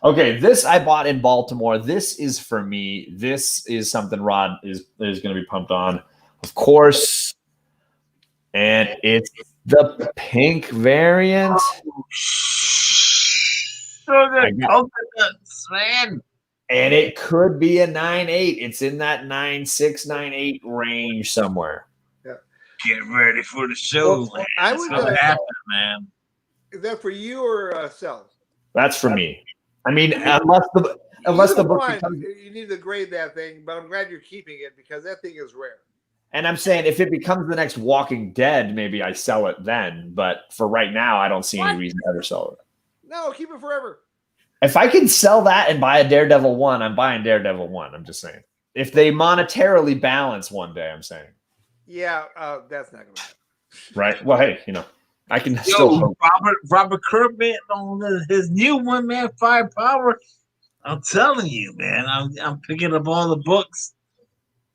Okay, this I bought in Baltimore. This is for me. This is something Rod is going to be pumped on, of course. And it's the pink variant. Coconuts, man. And it could be a 9.8. It's in that 9.6, 9.8 range somewhere. Yeah. Get ready for the show, man. It's gonna happen, man. Is that for you or Sal? That's for me. I mean, unless the book becomes, you need to grade that thing, but I'm glad you're keeping it because that thing is rare. And I'm saying if it becomes the next Walking Dead, maybe I sell it then. But for right now, I don't see any reason to ever sell it. No, keep it forever. If I can sell that and buy a Daredevil 1, I'm buying Daredevil 1. I'm just saying. If they monetarily balance one day, I'm saying. Yeah, that's not going to happen. Right? Well, hey, I can still hope. Robert Kirkman on his new one, man, Firepower. I'm telling you, man, I'm picking up all the books.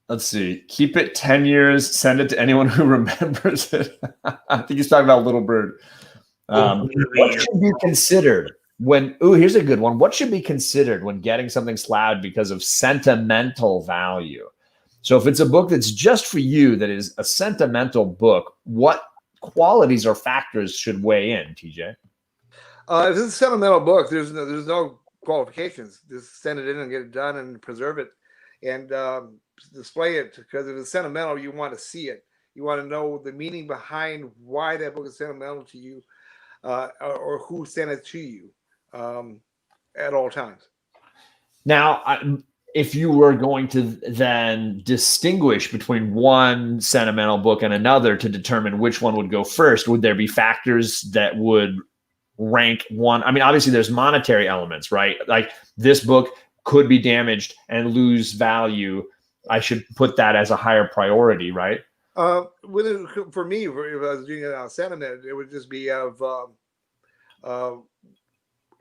Let's see. Keep it 10 years. Send it to anyone who remembers it. I think he's talking about Little Bird. What should be considered when? Ooh, here's a good one. What should be considered when getting something slabbed because of sentimental value? So if it's a book that's just for you, that is a sentimental book, what qualities or factors should weigh in, TJ? If it's a sentimental book, there's no qualifications. Just send it in and get it done and preserve it and display it, because if it's sentimental, you want to see it. You want to know the meaning behind why that book is sentimental to you, or who sent it to you at all times. Now, if you were going to then distinguish between one sentimental book and another to determine which one would go first, would there be factors that would rank one? I mean, obviously there's monetary elements, right? Like this book could be damaged and lose value. I should put that as a higher priority, right? For me, if I was doing it on sentiment, it would just be of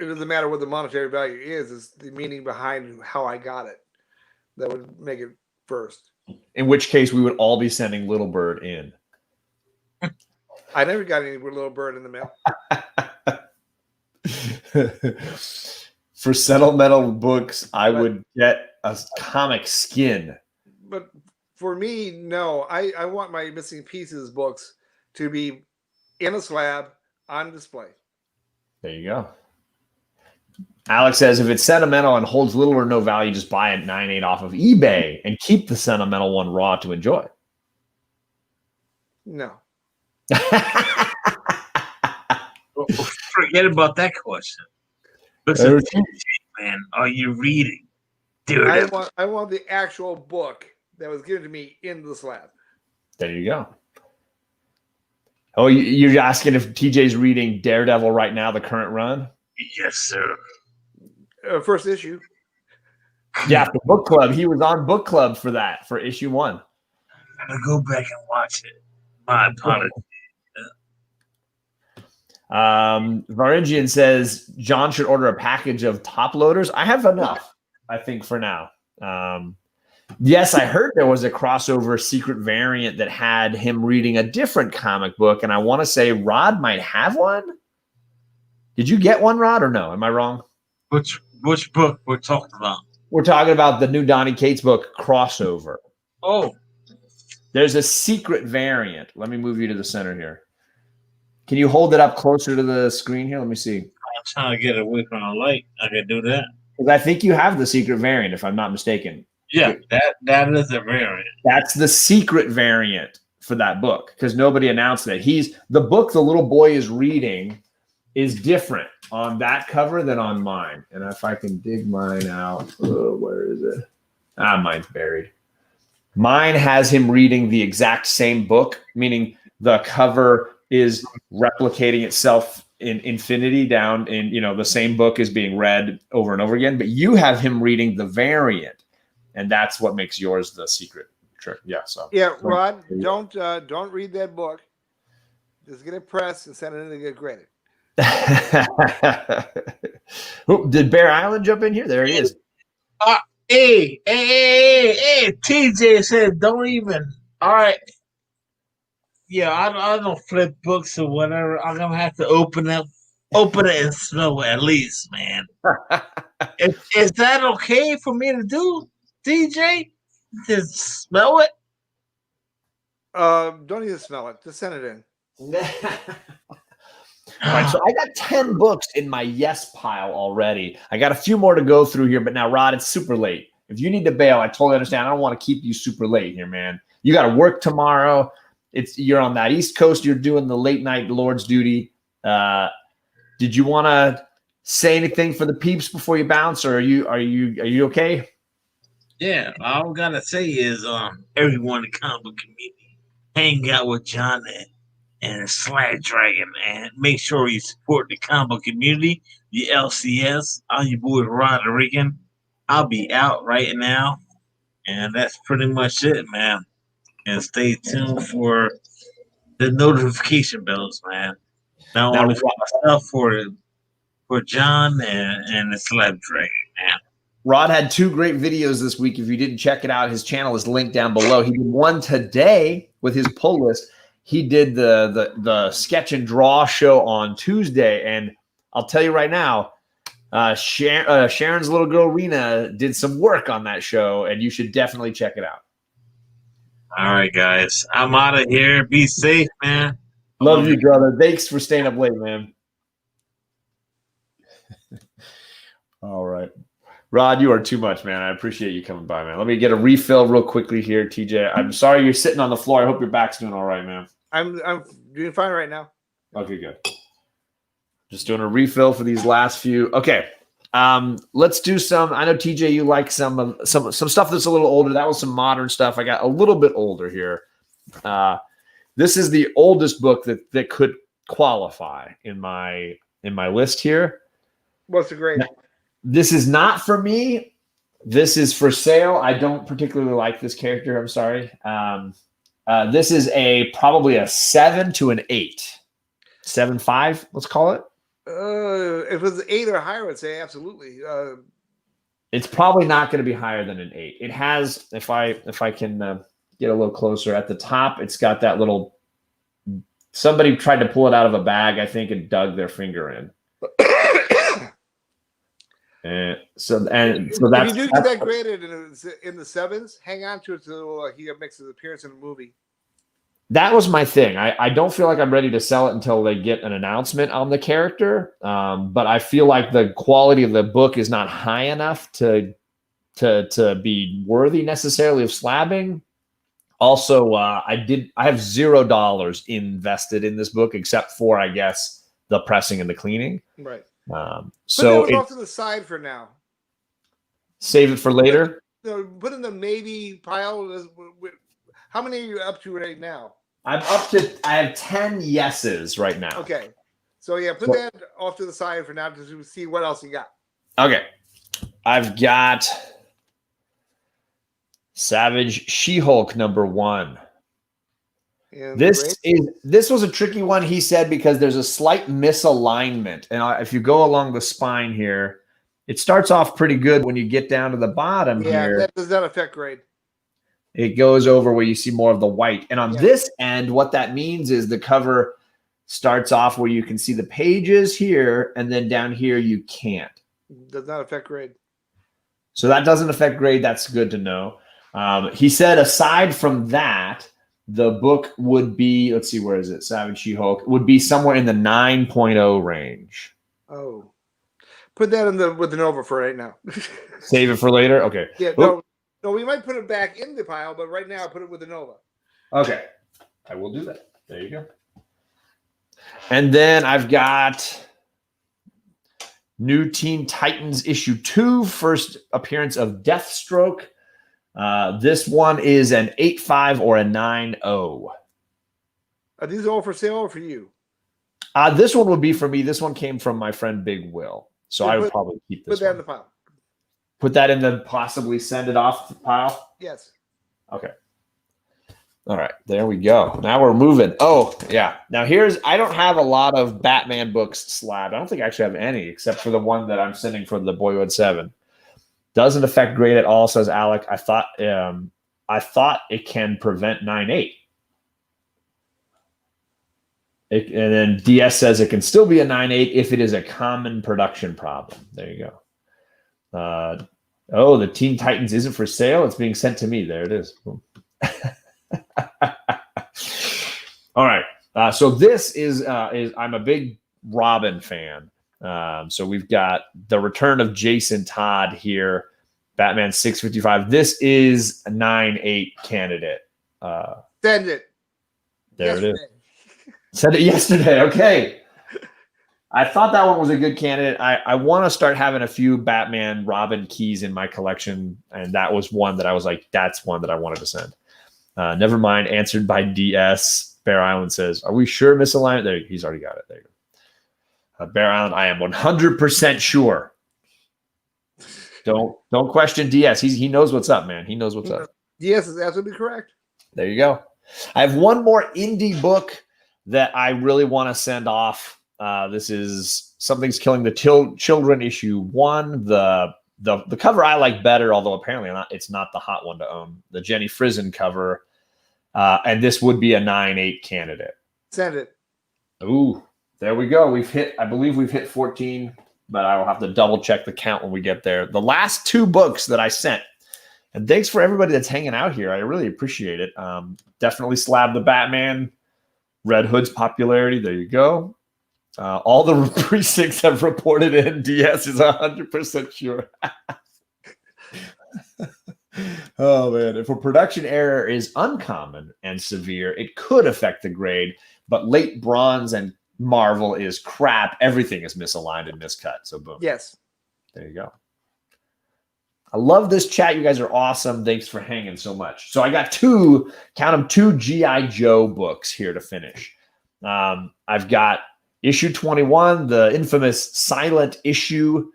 it doesn't matter what the monetary value is; it's the meaning behind how I got it that would make it first. In which case, we would all be sending Little Bird in. I never got any Little Bird in the mail. For sentimental books, I would get a comic skin. But for me, no. I want my Missing Pieces books to be in a slab on display. There you go. Alex says, if it's sentimental and holds little or no value, just buy it 9.8 off of eBay and keep the sentimental one raw to enjoy. No. Forget about that question. Listen, man, are you reading? I want the actual book that was given to me in the slab. There you go. Oh, you're asking if TJ's reading Daredevil right now, the current run? Yes, sir. First issue. Yeah, for book club. He was on book club for that, for issue 1. I'm going to go back and watch it. My apologies. Varingian says John should order a package of top loaders. I have enough, I think, for now. Yes, I heard there was a crossover secret variant that had him reading a different comic book, and I want to say Rod might have one. Did you get one, Rod, or no? Am I wrong? Which book we're talking about? We're talking about the new Donny Cates book, Crossover. Oh. There's a secret variant. Let me move you to the center here. Can you hold it up closer to the screen here? Let me see. I'm trying to get away from the light. I can do that. Because I think you have the secret variant, if I'm not mistaken. Yeah, that is a variant. That's the secret variant for that book because nobody announced that. The book the little boy is reading is different on that cover than on mine. And if I can dig mine out, where is it? Mine's buried. Mine has him reading the exact same book, meaning the cover is replicating itself in infinity down in, the same book is being read over and over again. But you have him reading the variant. And that's what makes yours the secret. Sure. Yeah. So Rod, don't read that book. Just get it pressed and send it in to get graded. Did Bear Island jump in here? There he is. Hey, TJ said don't even. All right. Yeah, I don't flip books or whatever. I'm gonna have to open it and smell it at least, man. Is that okay for me to do? DJ, just smell it. Don't even smell it. Just send it in. All right, so I got 10 books in my yes pile already. I got a few more to go through here, but now, Rod, it's super late. If you need to bail, I totally understand. I don't want to keep you super late here, man. You got to work tomorrow. You're on that East Coast. You're doing the late night Lord's duty. Did you want to say anything for the peeps before you bounce, or are you okay? Yeah, all I gotta say is everyone in the comic book community, hang out with John and Slabdragon, and make sure you support the comic book community, the LCS. I'm your boy Rod Rican. I'll be out right now, and that's pretty much it, man. And stay tuned for the notification bells, man. Not only for myself, for John and the Slabdragon, man. Rod had 2 great videos this week. If you didn't check it out, his channel is linked down below. He did one today with his pull list. He did the sketch and draw show on Tuesday, and I'll tell you right now, Sharon's little girl Rena did some work on that show, and you should definitely check it out. All right, guys, I'm out of here. Be safe, man. Love you, brother. Thanks for staying up late, man. All right. Rod, you are too much, man. I appreciate you coming by, man. Let me get a refill real quickly here, TJ. I'm sorry you're sitting on the floor. I hope your back's doing all right, man. I'm doing fine right now. Okay, good. Just doing a refill for these last few. Okay. Let's do some. I know TJ, you like some stuff that's a little older. That was some modern stuff. I got a little bit older here. This is the oldest book that could qualify in my list here. What's the grade? This is not for me. This is for sale. I don't particularly like this character. I'm sorry. This is probably a 7 to an 8. 7.5, let's call it. If it was 8 or higher, I would say absolutely. It's probably not going to be higher than an 8. It has, if I can get a little closer at the top, it's got that little. Somebody tried to pull it out of a bag, I think, and dug their finger in. So that's. If you do get that graded in the 7s, hang on to it until he makes his appearance in the movie. that was my thing. I don't feel like I'm ready to sell it until they get an announcement on the character. But I feel like the quality of the book is not high enough to be worthy necessarily of slabbing. Also, I have $0 invested in this book except for, I guess, the pressing and the cleaning. Right. So put that off to the side for now. Save it for later. Put in the maybe pile. How many are you up to right now? I have 10 yeses right now. Okay. So yeah, put that off to the side for now to see what else you got. Okay. I've got Savage She-Hulk #1. And this was a tricky one, he said, because there's a slight misalignment. And if you go along the spine here, it starts off pretty good when you get down to the bottom here. Yeah, that does not affect grade. It goes over where you see more of the white. And on this end, what that means is the cover starts off where you can see the pages here, and then down here you can't. Does not affect grade. So that doesn't affect grade. That's good to know. He said aside from that, the book would be, let's see, where is it? Savage She-Hulk would be somewhere in the 9.0 range. Oh. Put that with the Nova for right now. Save it for later? Okay. Yeah, no, we might put it back in the pile, but right now put it with the Nova. Okay. I will do that. There you go. And then I've got New Teen Titans issue 2, first appearance of Deathstroke. This one is an 8.5 or a 9.0. Are these all for sale or for you? This one would be for me. This one came from my friend Big Will. So I would probably keep this. Put that in the pile. Put that in the possibly send it off the pile? Yes. Okay. All right. There we go. Now we're moving. Oh, yeah. Now I don't have a lot of Batman books slabbed. I don't think I actually have any except for the one that I'm sending for the Boyhood 7. Doesn't affect grade at all, says Alec. I thought it can prevent 9.8. And then DS says it can still be a 9.8 if it is a common production problem. There you go. The Teen Titans isn't for sale. It's being sent to me. There it is. All right. So this is I'm a big Robin fan. So we've got the return of Jason Todd here. Batman 655. This is a 9.8 candidate. Send it. There it is. Send it yesterday. Okay. I thought that one was a good candidate. I want to start having a few Batman Robin keys in my collection, and that was one that I was like, that's one that I wanted to send. Never mind. Answered by DS. Bear Island says, are we sure misalignment? There, he's already got it. There you go. Bear Island, I am 100% sure. Don't question DS. He knows what's up, man. He knows what's up. DS is absolutely correct. There you go. I have one more indie book that I really want to send off. This is Something's Killing the Children issue 1. The cover I like better, although apparently it's not the hot one to own. The Jenny Frison cover. And this would be a 9.8 candidate. Send it. Ooh, there we go. I believe we've hit 14, but I will have to double check the count when we get there. The last 2 books that I sent. And thanks for everybody that's hanging out here. I really appreciate it. Definitely Slab the Batman. Red Hood's popularity. There you go. All the precincts have reported in. DS is 100% sure. Oh, man. If a production error is uncommon and severe, it could affect the grade. But late bronze and Marvel is crap. Everything is misaligned and miscut. So, boom. Yes. There you go. I love this chat. You guys are awesome. Thanks for hanging so much. So I got 2 G.I. Joe books here to finish. I've got issue 21, the infamous silent issue,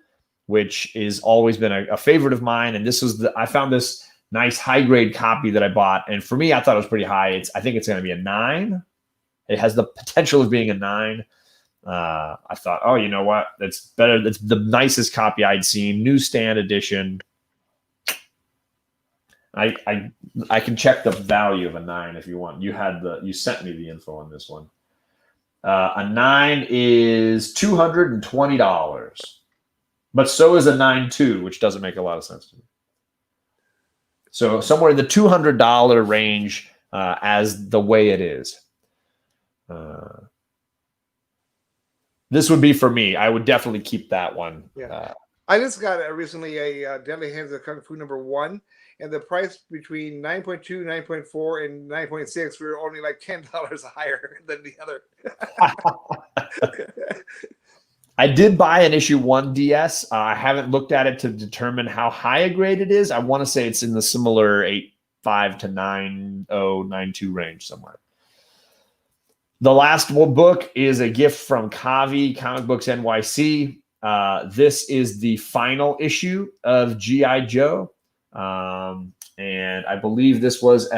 which has always been a favorite of mine. And this was I found this nice high grade copy that I bought. And for me, I thought it was pretty high. I think it's going to be a 9. It has the potential of being a 9. I thought, oh, you know what? That's better. That's the nicest copy I'd seen. Newsstand edition. I can check the value of a 9 if you want. You sent me the info on this one. A 9 is $220, but so is a 9.2, which doesn't make a lot of sense to me. So somewhere in the $200 range, as the way it is. This would be for me. I would definitely keep that one. Yeah. I just got recently a Deadly Hands of Kung Fu #1, and the price between 9.2, 9.4, and 9.6 were only like $10 higher than the other. I did buy an issue 1 DS. I haven't looked at it to determine how high a grade it is. I want to say it's in the similar 8.5 to 9.0, 9.2 range somewhere. The last book is a gift from Kavi, Comic Books NYC. This is the final issue of G.I. Joe. And I believe this was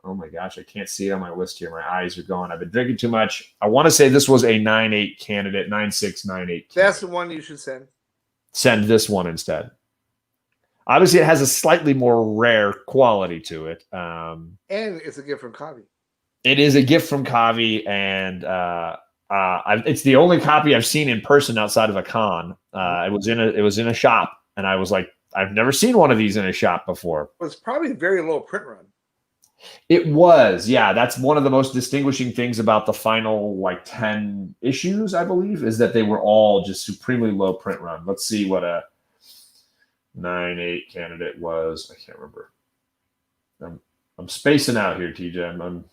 oh my gosh, I can't see it on my list here. My eyes are going. I've been drinking too much. I want to say this was a 9.8 candidate, 9.6, 9.8. That's the one you should send. Send this one instead. Obviously, it has a slightly more rare quality to it. And it's a gift from Kavi. It is a gift from Kavi, and it's the only copy I've seen in person outside of a con. It was in a shop, and I was like, I've never seen one of these in a shop before. It was probably a very low print run. It was, yeah. That's one of the most distinguishing things about the final 10 issues, I believe, is that they were all just supremely low print run. Let's see what a 9.8 candidate was. I can't remember. I'm spacing out here, TJ.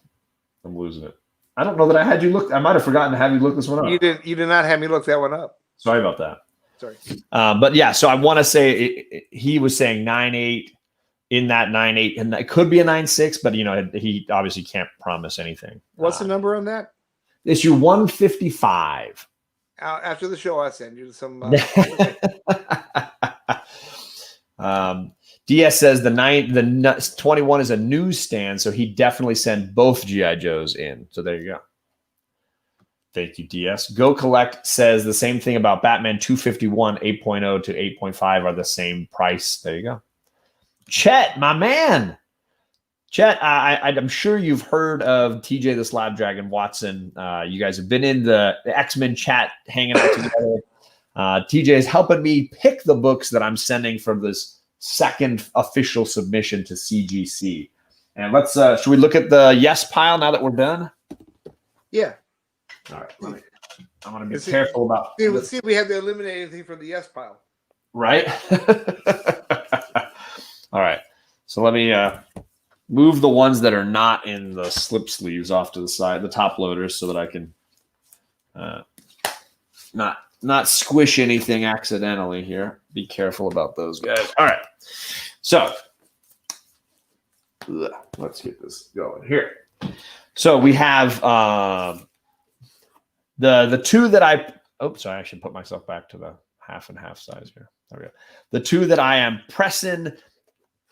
I'm losing it. I don't know that I had you look. I might have forgotten to have you look this one up. You did not have me look that one up. Sorry about that. Sorry. But yeah, so I want to say he was saying 9.8 in that 9.8, and it could be a 9.6, but he obviously can't promise anything. What's the number on that? Issue 155. After the show, I'll send you some. DS says the 21 is a newsstand, so he definitely sent both G.I. Joes in. So there you go. Thank you, DS. Go Collect says the same thing about Batman 251, 8.0 to 8.5 are the same price. There you go. Chet, my man. Chet, I'm sure you've heard of TJ the Slabdragon Watson. You guys have been in the X-Men chat hanging out together. TJ is helping me pick the books that I'm sending for this second official submission to CGC. And let's should we look at the yes pile now that we're done? Yeah. All right. I'm going to be careful about. Let's see if we have to eliminate anything from the yes pile. Right. All right. So let me move the ones that are not in the slip sleeves off to the side, the top loaders, so that I can not squish anything accidentally here. Be careful about those guys. All right. So let's get this going here. So we have the two that I should put myself back to the half and half size here. There we go. The two that I am pressing,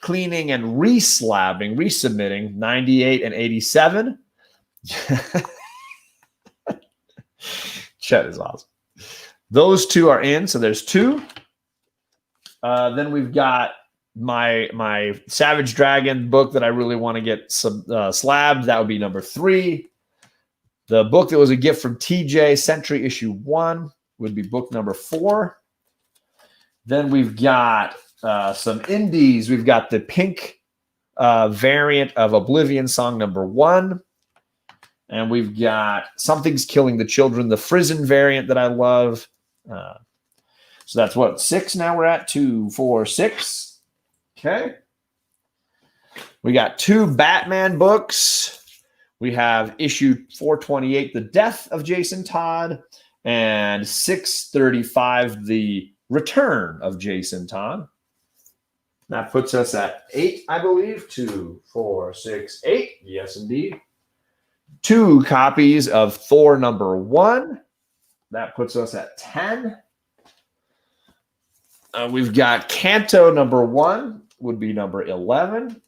cleaning, and resubmitting, 98 and 87. Chet is awesome. Those two are in, so there's two. Then we've got my Savage Dragon book that I really want to get slabbed. That would be number 3. The book that was a gift from TJ, Century issue 1, would be book number 4. Then we've got some indies. We've got the pink variant of Oblivion song number 1. And we've got Something's Killing the Children, the Frizzen variant that I love. So that's what, 6 now we're at? 2, 4, 6. Okay. We got 2 Batman books. We have issue 428, The Death of Jason Todd, and 635, The Return of Jason Todd. That puts us at 8, I believe. 2, 4, 6, 8. Yes, indeed. 2 copies of Thor number 1. That puts us at 10. We've got Kanto number 1 would be number 11.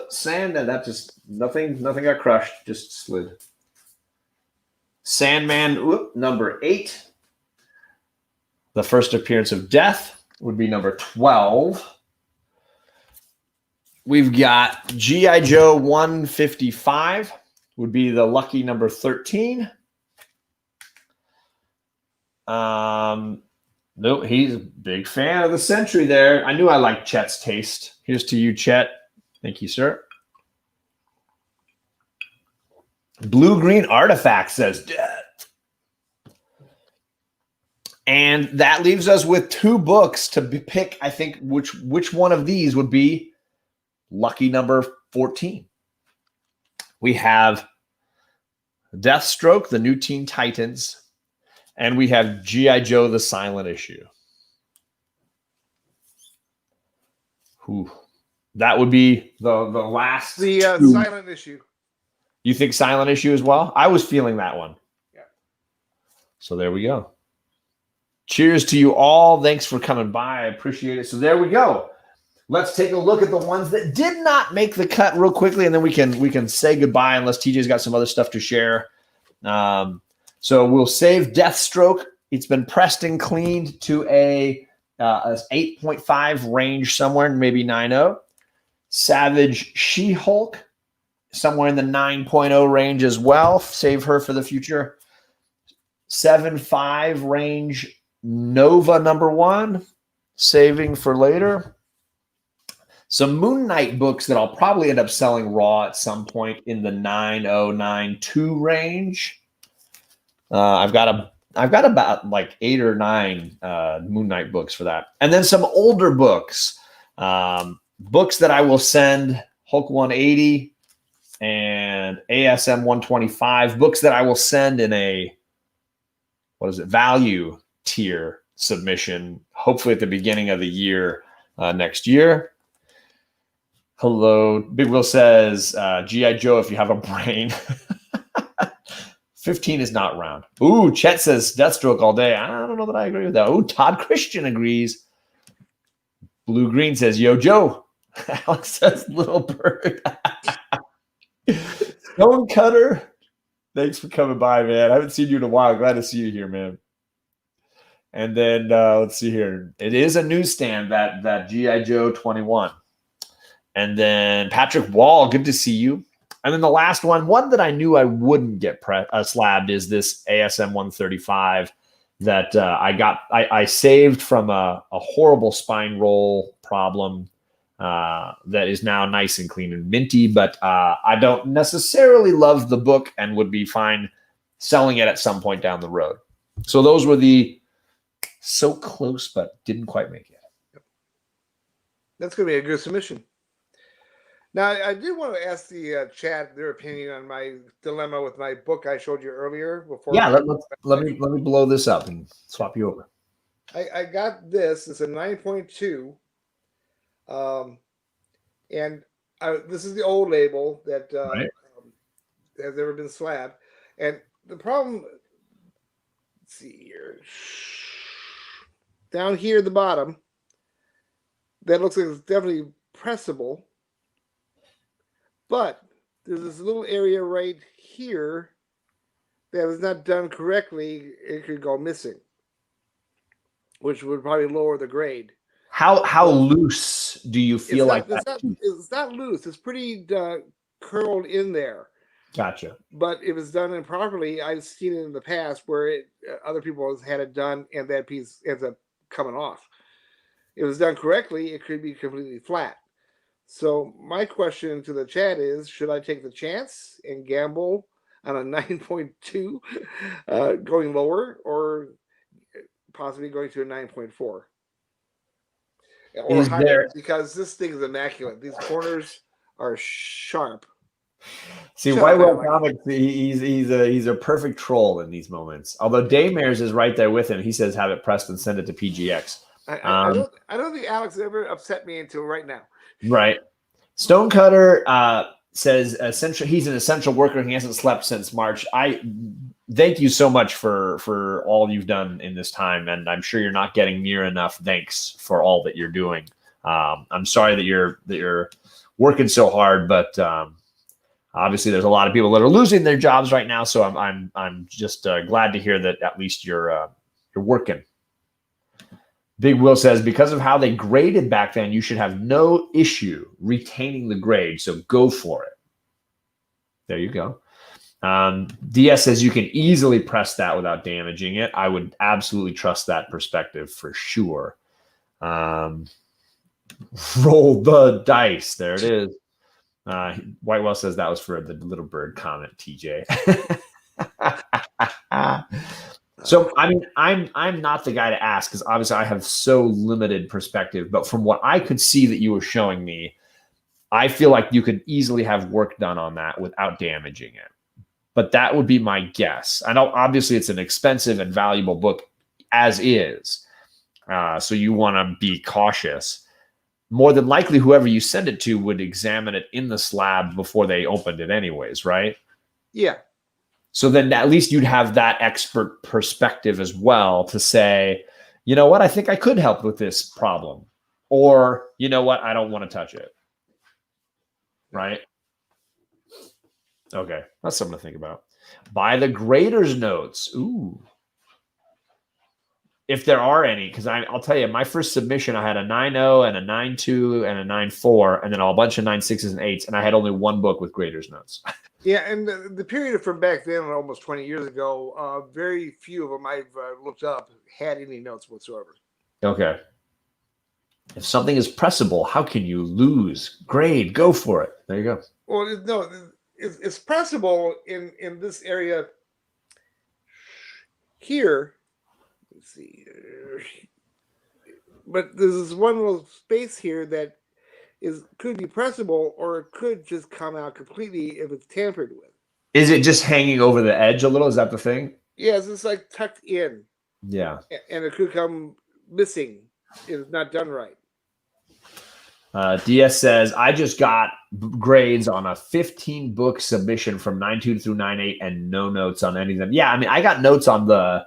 Sand, and that just nothing got crushed, just slid. Sandman, number 8. The first appearance of Death would be number 12. We've got G.I. Joe 155 would be the lucky number 13. Nope, he's a big fan of the Century there. I knew I liked Chet's taste. Here's to you, Chet. Thank you, sir. Blue Green Artifact says death. And that leaves us with 2 books to pick. I think which one of these would be lucky number 14. We have Deathstroke, the New Teen Titans, and we have G.I. Joe, the Silent Issue. Whew. That would be the last. The Silent Issue. You think Silent Issue as well? I was feeling that one. Yeah. So there we go. Cheers to you all. Thanks for coming by. I appreciate it. So there we go. Let's take a look at the ones that did not make the cut real quickly, and then we can say goodbye unless TJ's got some other stuff to share. So we'll save Deathstroke. It's been pressed and cleaned to a 8.5 range somewhere, maybe 9.0. Savage She-Hulk, somewhere in the 9.0 range as well. Save her for the future. 7.5 range Nova #1, saving for later. Some Moon Knight books that I'll probably end up selling raw at some point in the 9.092 range. I've got about like 8 or 9 Moon Knight books for that. And then some older books. Books that I will send, Hulk 180 and ASM 125. Books that I will send in a, value tier submission, hopefully at the beginning of the year next year. Hello. Big Will says, G.I. Joe, if you have a brain. 15 is not round. Ooh, Chet says Deathstroke all day. I don't know that I agree with that. Ooh, Todd Christian agrees. Blue Green says, Yo, Joe. Alex says, Little Bird. Stone Cutter. Thanks for coming by, man. I haven't seen you in a while. Glad to see you here, man. And then let's see here. It is a newsstand, that G.I. Joe 21. And then Patrick Wall, good to see you. And then the last one that I knew I wouldn't get slabbed is this ASM 135 that I saved from a horrible spine roll problem that is now nice and clean and minty. But I don't necessarily love the book and would be fine selling it at some point down the road. So those were the so close but didn't quite make it. That's going to be a good submission. Now, I did want to ask the chat their opinion on my dilemma with my book I showed you earlier. Before. Yeah, let me blow this up and swap you over. I got this. It's a 9.2, and this is the old label that has never been slabbed. And the problem, let's see here, down here at the bottom, that looks like it's definitely pressable. But there's this little area right here that was not done correctly. It could go missing, which would probably lower the grade. How loose do you feel like that? It's not loose. It's pretty curled in there. Gotcha. But if it's done improperly, I've seen it in the past where other people have had it done and that piece ends up coming off. If it's done correctly, it could be completely flat. So my question to the chat is, should I take the chance and gamble on a 9.2 going lower or possibly going to a 9.4? Or higher, because this thing is immaculate. These corners are sharp. See, White Whale Comics, he's a perfect troll in these moments. Although Daymares is right there with him. He says have it pressed and send it to PGX. I don't think Alex ever upset me until right now. Right. Stonecutter says he's an essential worker. He hasn't slept since March. I thank you so much for all you've done in this time, and I'm sure you're not getting near enough thanks for all that you're doing. I'm sorry that you're working so hard, but obviously there's a lot of people that are losing their jobs right now. So I'm just glad to hear that at least you're working. Big Will says, because of how they graded back then, you should have no issue retaining the grade. So go for it. There you go. DS says you can easily press that without damaging it. I would absolutely trust that perspective for sure. Roll the dice. There it is. Whitewell says that was for the little bird comment, TJ. So I mean, I'm not the guy to ask because obviously I have so limited perspective. But from what I could see that you were showing me, I feel like you could easily have work done on that without damaging it. But that would be my guess. I know obviously it's an expensive and valuable book as is, so you want to be cautious. More than likely, whoever you send it to would examine it in the slab before they opened it anyways, right? Yeah. So then at least you'd have that expert perspective as well to say, you know what, I think I could help with this problem. Or, you know what, I don't want to touch it. Right? Okay, that's something to think about. Buy the grader's notes. Ooh. If there are any, because I'll tell you, my first submission, I had a 9.0 and a 9.2 and a 9.4, and then a bunch of 9.6s and 8s, and I had only one book with grader's notes. Yeah, and the period from back then, almost 20 years ago, very few of them I've looked up had any notes whatsoever. Okay. If something is pressable, how can you lose? Grade, go for it. There you go. Well, no, it's pressable in this area here. Let's see. But there's this one little space here that could be pressable, or it could just come out completely if it's tampered with. Is it just hanging over the edge a little? Is that the thing? Yes, it's like tucked in. Yeah. And it could come missing if it's not done right. DS says, I just got grades on a 15-book submission from 9.2 through 9.8 and no notes on any of them. Yeah, I mean, I got notes on my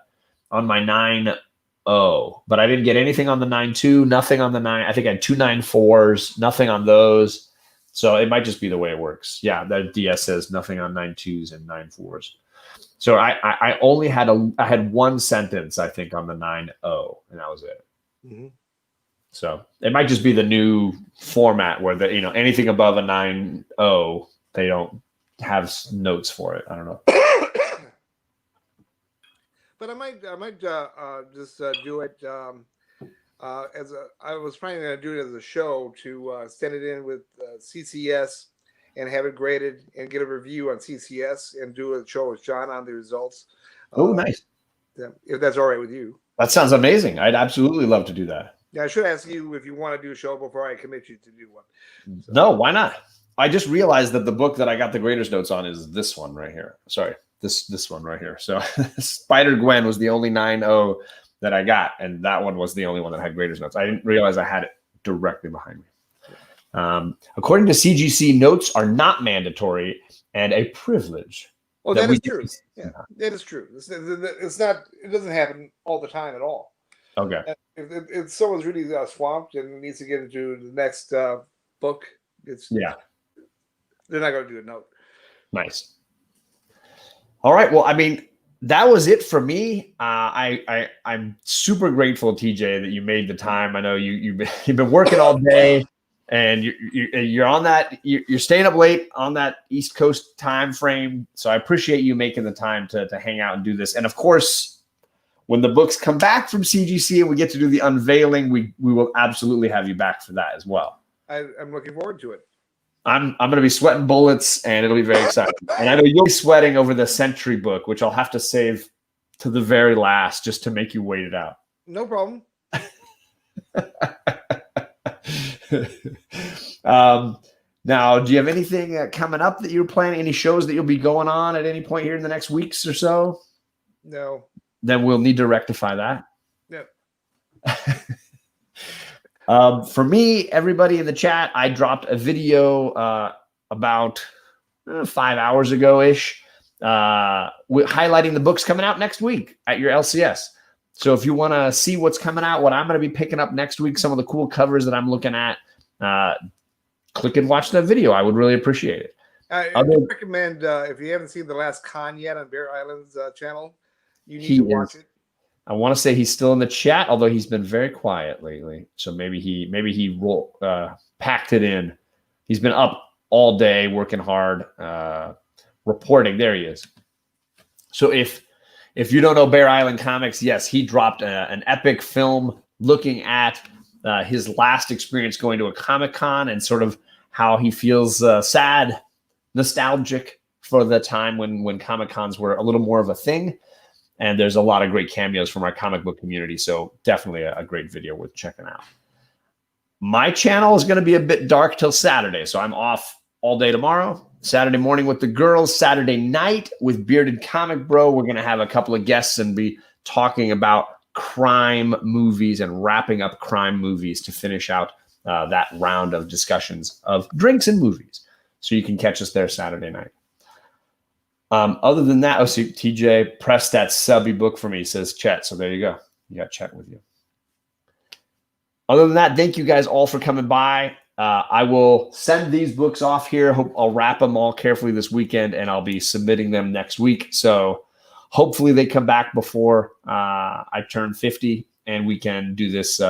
9.0, but I didn't get anything on the 9.2, nothing on the 9. I think I had 2 9.4s, nothing on those. So it might just be the way it works. Yeah, that DS says nothing on 9.2s and 9.4s. So I only had I had one sentence, I think, on the 9.0, and that was it. Mm-hmm. So it might just be the new format where anything above a 9.0, they don't have notes for it. I don't know. But I might just do it I was planning to do it as a show to send it in with CCS and have it graded and get a review on CCS and do a show with John on the results. Oh, nice. If that's all right with you. That sounds amazing. I'd absolutely love to do that. Yeah, I should ask you if you want to do a show before I commit you to do one. So. No, why not? I just realized that the book that I got the grader's notes on is this one right here. Sorry, this one right here. So Spider Gwen was the only 9.0 that I got, and that one was the only one that had grader's notes. I didn't realize I had it directly behind me. According to CGC, notes are not mandatory and a privilege. Well, that is true. Yeah, that is true. It's not. It doesn't happen all the time at all. Okay. If someone's really swamped and needs to get into the next book, they're not going to do a note. Nice. All right. Well, I mean, that was it for me. I'm super grateful, TJ, that you made the time. I know you've been working all day, and you're on that. You're staying up late on that East Coast time frame. So I appreciate you making the time to hang out and do this. And of course, when the books come back from CGC and we get to do the unveiling, we will absolutely have you back for that as well. I'm looking forward to it. I'm going to be sweating bullets, and it'll be very exciting. And I know you'll be sweating over the Century book, which I'll have to save to the very last just to make you wait it out. No problem. Now, do you have anything coming up that you're planning? Any shows that you'll be going on at any point here in the next weeks or so? No. Then we'll need to rectify that. Yep. For me, everybody in the chat, I dropped a video about 5 hours ago-ish highlighting the books coming out next week at your LCS. So if you want to see what's coming out, what I'm going to be picking up next week, some of the cool covers that I'm looking at, click and watch that video. I would really appreciate it. I recommend, if you haven't seen The Last Con yet on Bear Island's channel, you need to watch it. I want to say he's still in the chat, although he's been very quiet lately. So maybe he packed it in. He's been up all day working hard, reporting. There he is. So if you don't know Bear Island Comics, yes, he dropped an epic film looking at his last experience going to a Comic-Con and sort of how he feels sad, nostalgic for the time when Comic Cons were a little more of a thing. And there's a lot of great cameos from our comic book community. So definitely a great video worth checking out. My channel is going to be a bit dark till Saturday. So I'm off all day tomorrow. Saturday morning with the girls. Saturday night with Bearded Comic Bro. We're going to have a couple of guests and be talking about crime movies and wrapping up crime movies to finish out that round of discussions of drinks and movies. So you can catch us there Saturday night. Other than that, see, TJ pressed that subby book for me, says Chet. So there you go. You got Chet with you. Other than that, thank you guys all for coming by. I will send these books off here. Hope I'll wrap them all carefully this weekend, and I'll be submitting them next week. So hopefully they come back before I turn 50, and we can do this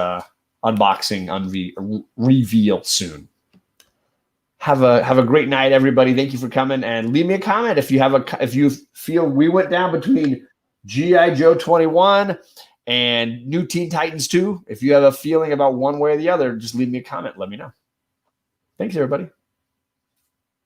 unboxing reveal soon. Have a great night, everybody. Thank you for coming, and leave me a comment if you feel we went down between G.I. Joe 21 and New Teen Titans 2. If you have a feeling about one way or the other, just leave me a comment. Let me know. Thanks, everybody.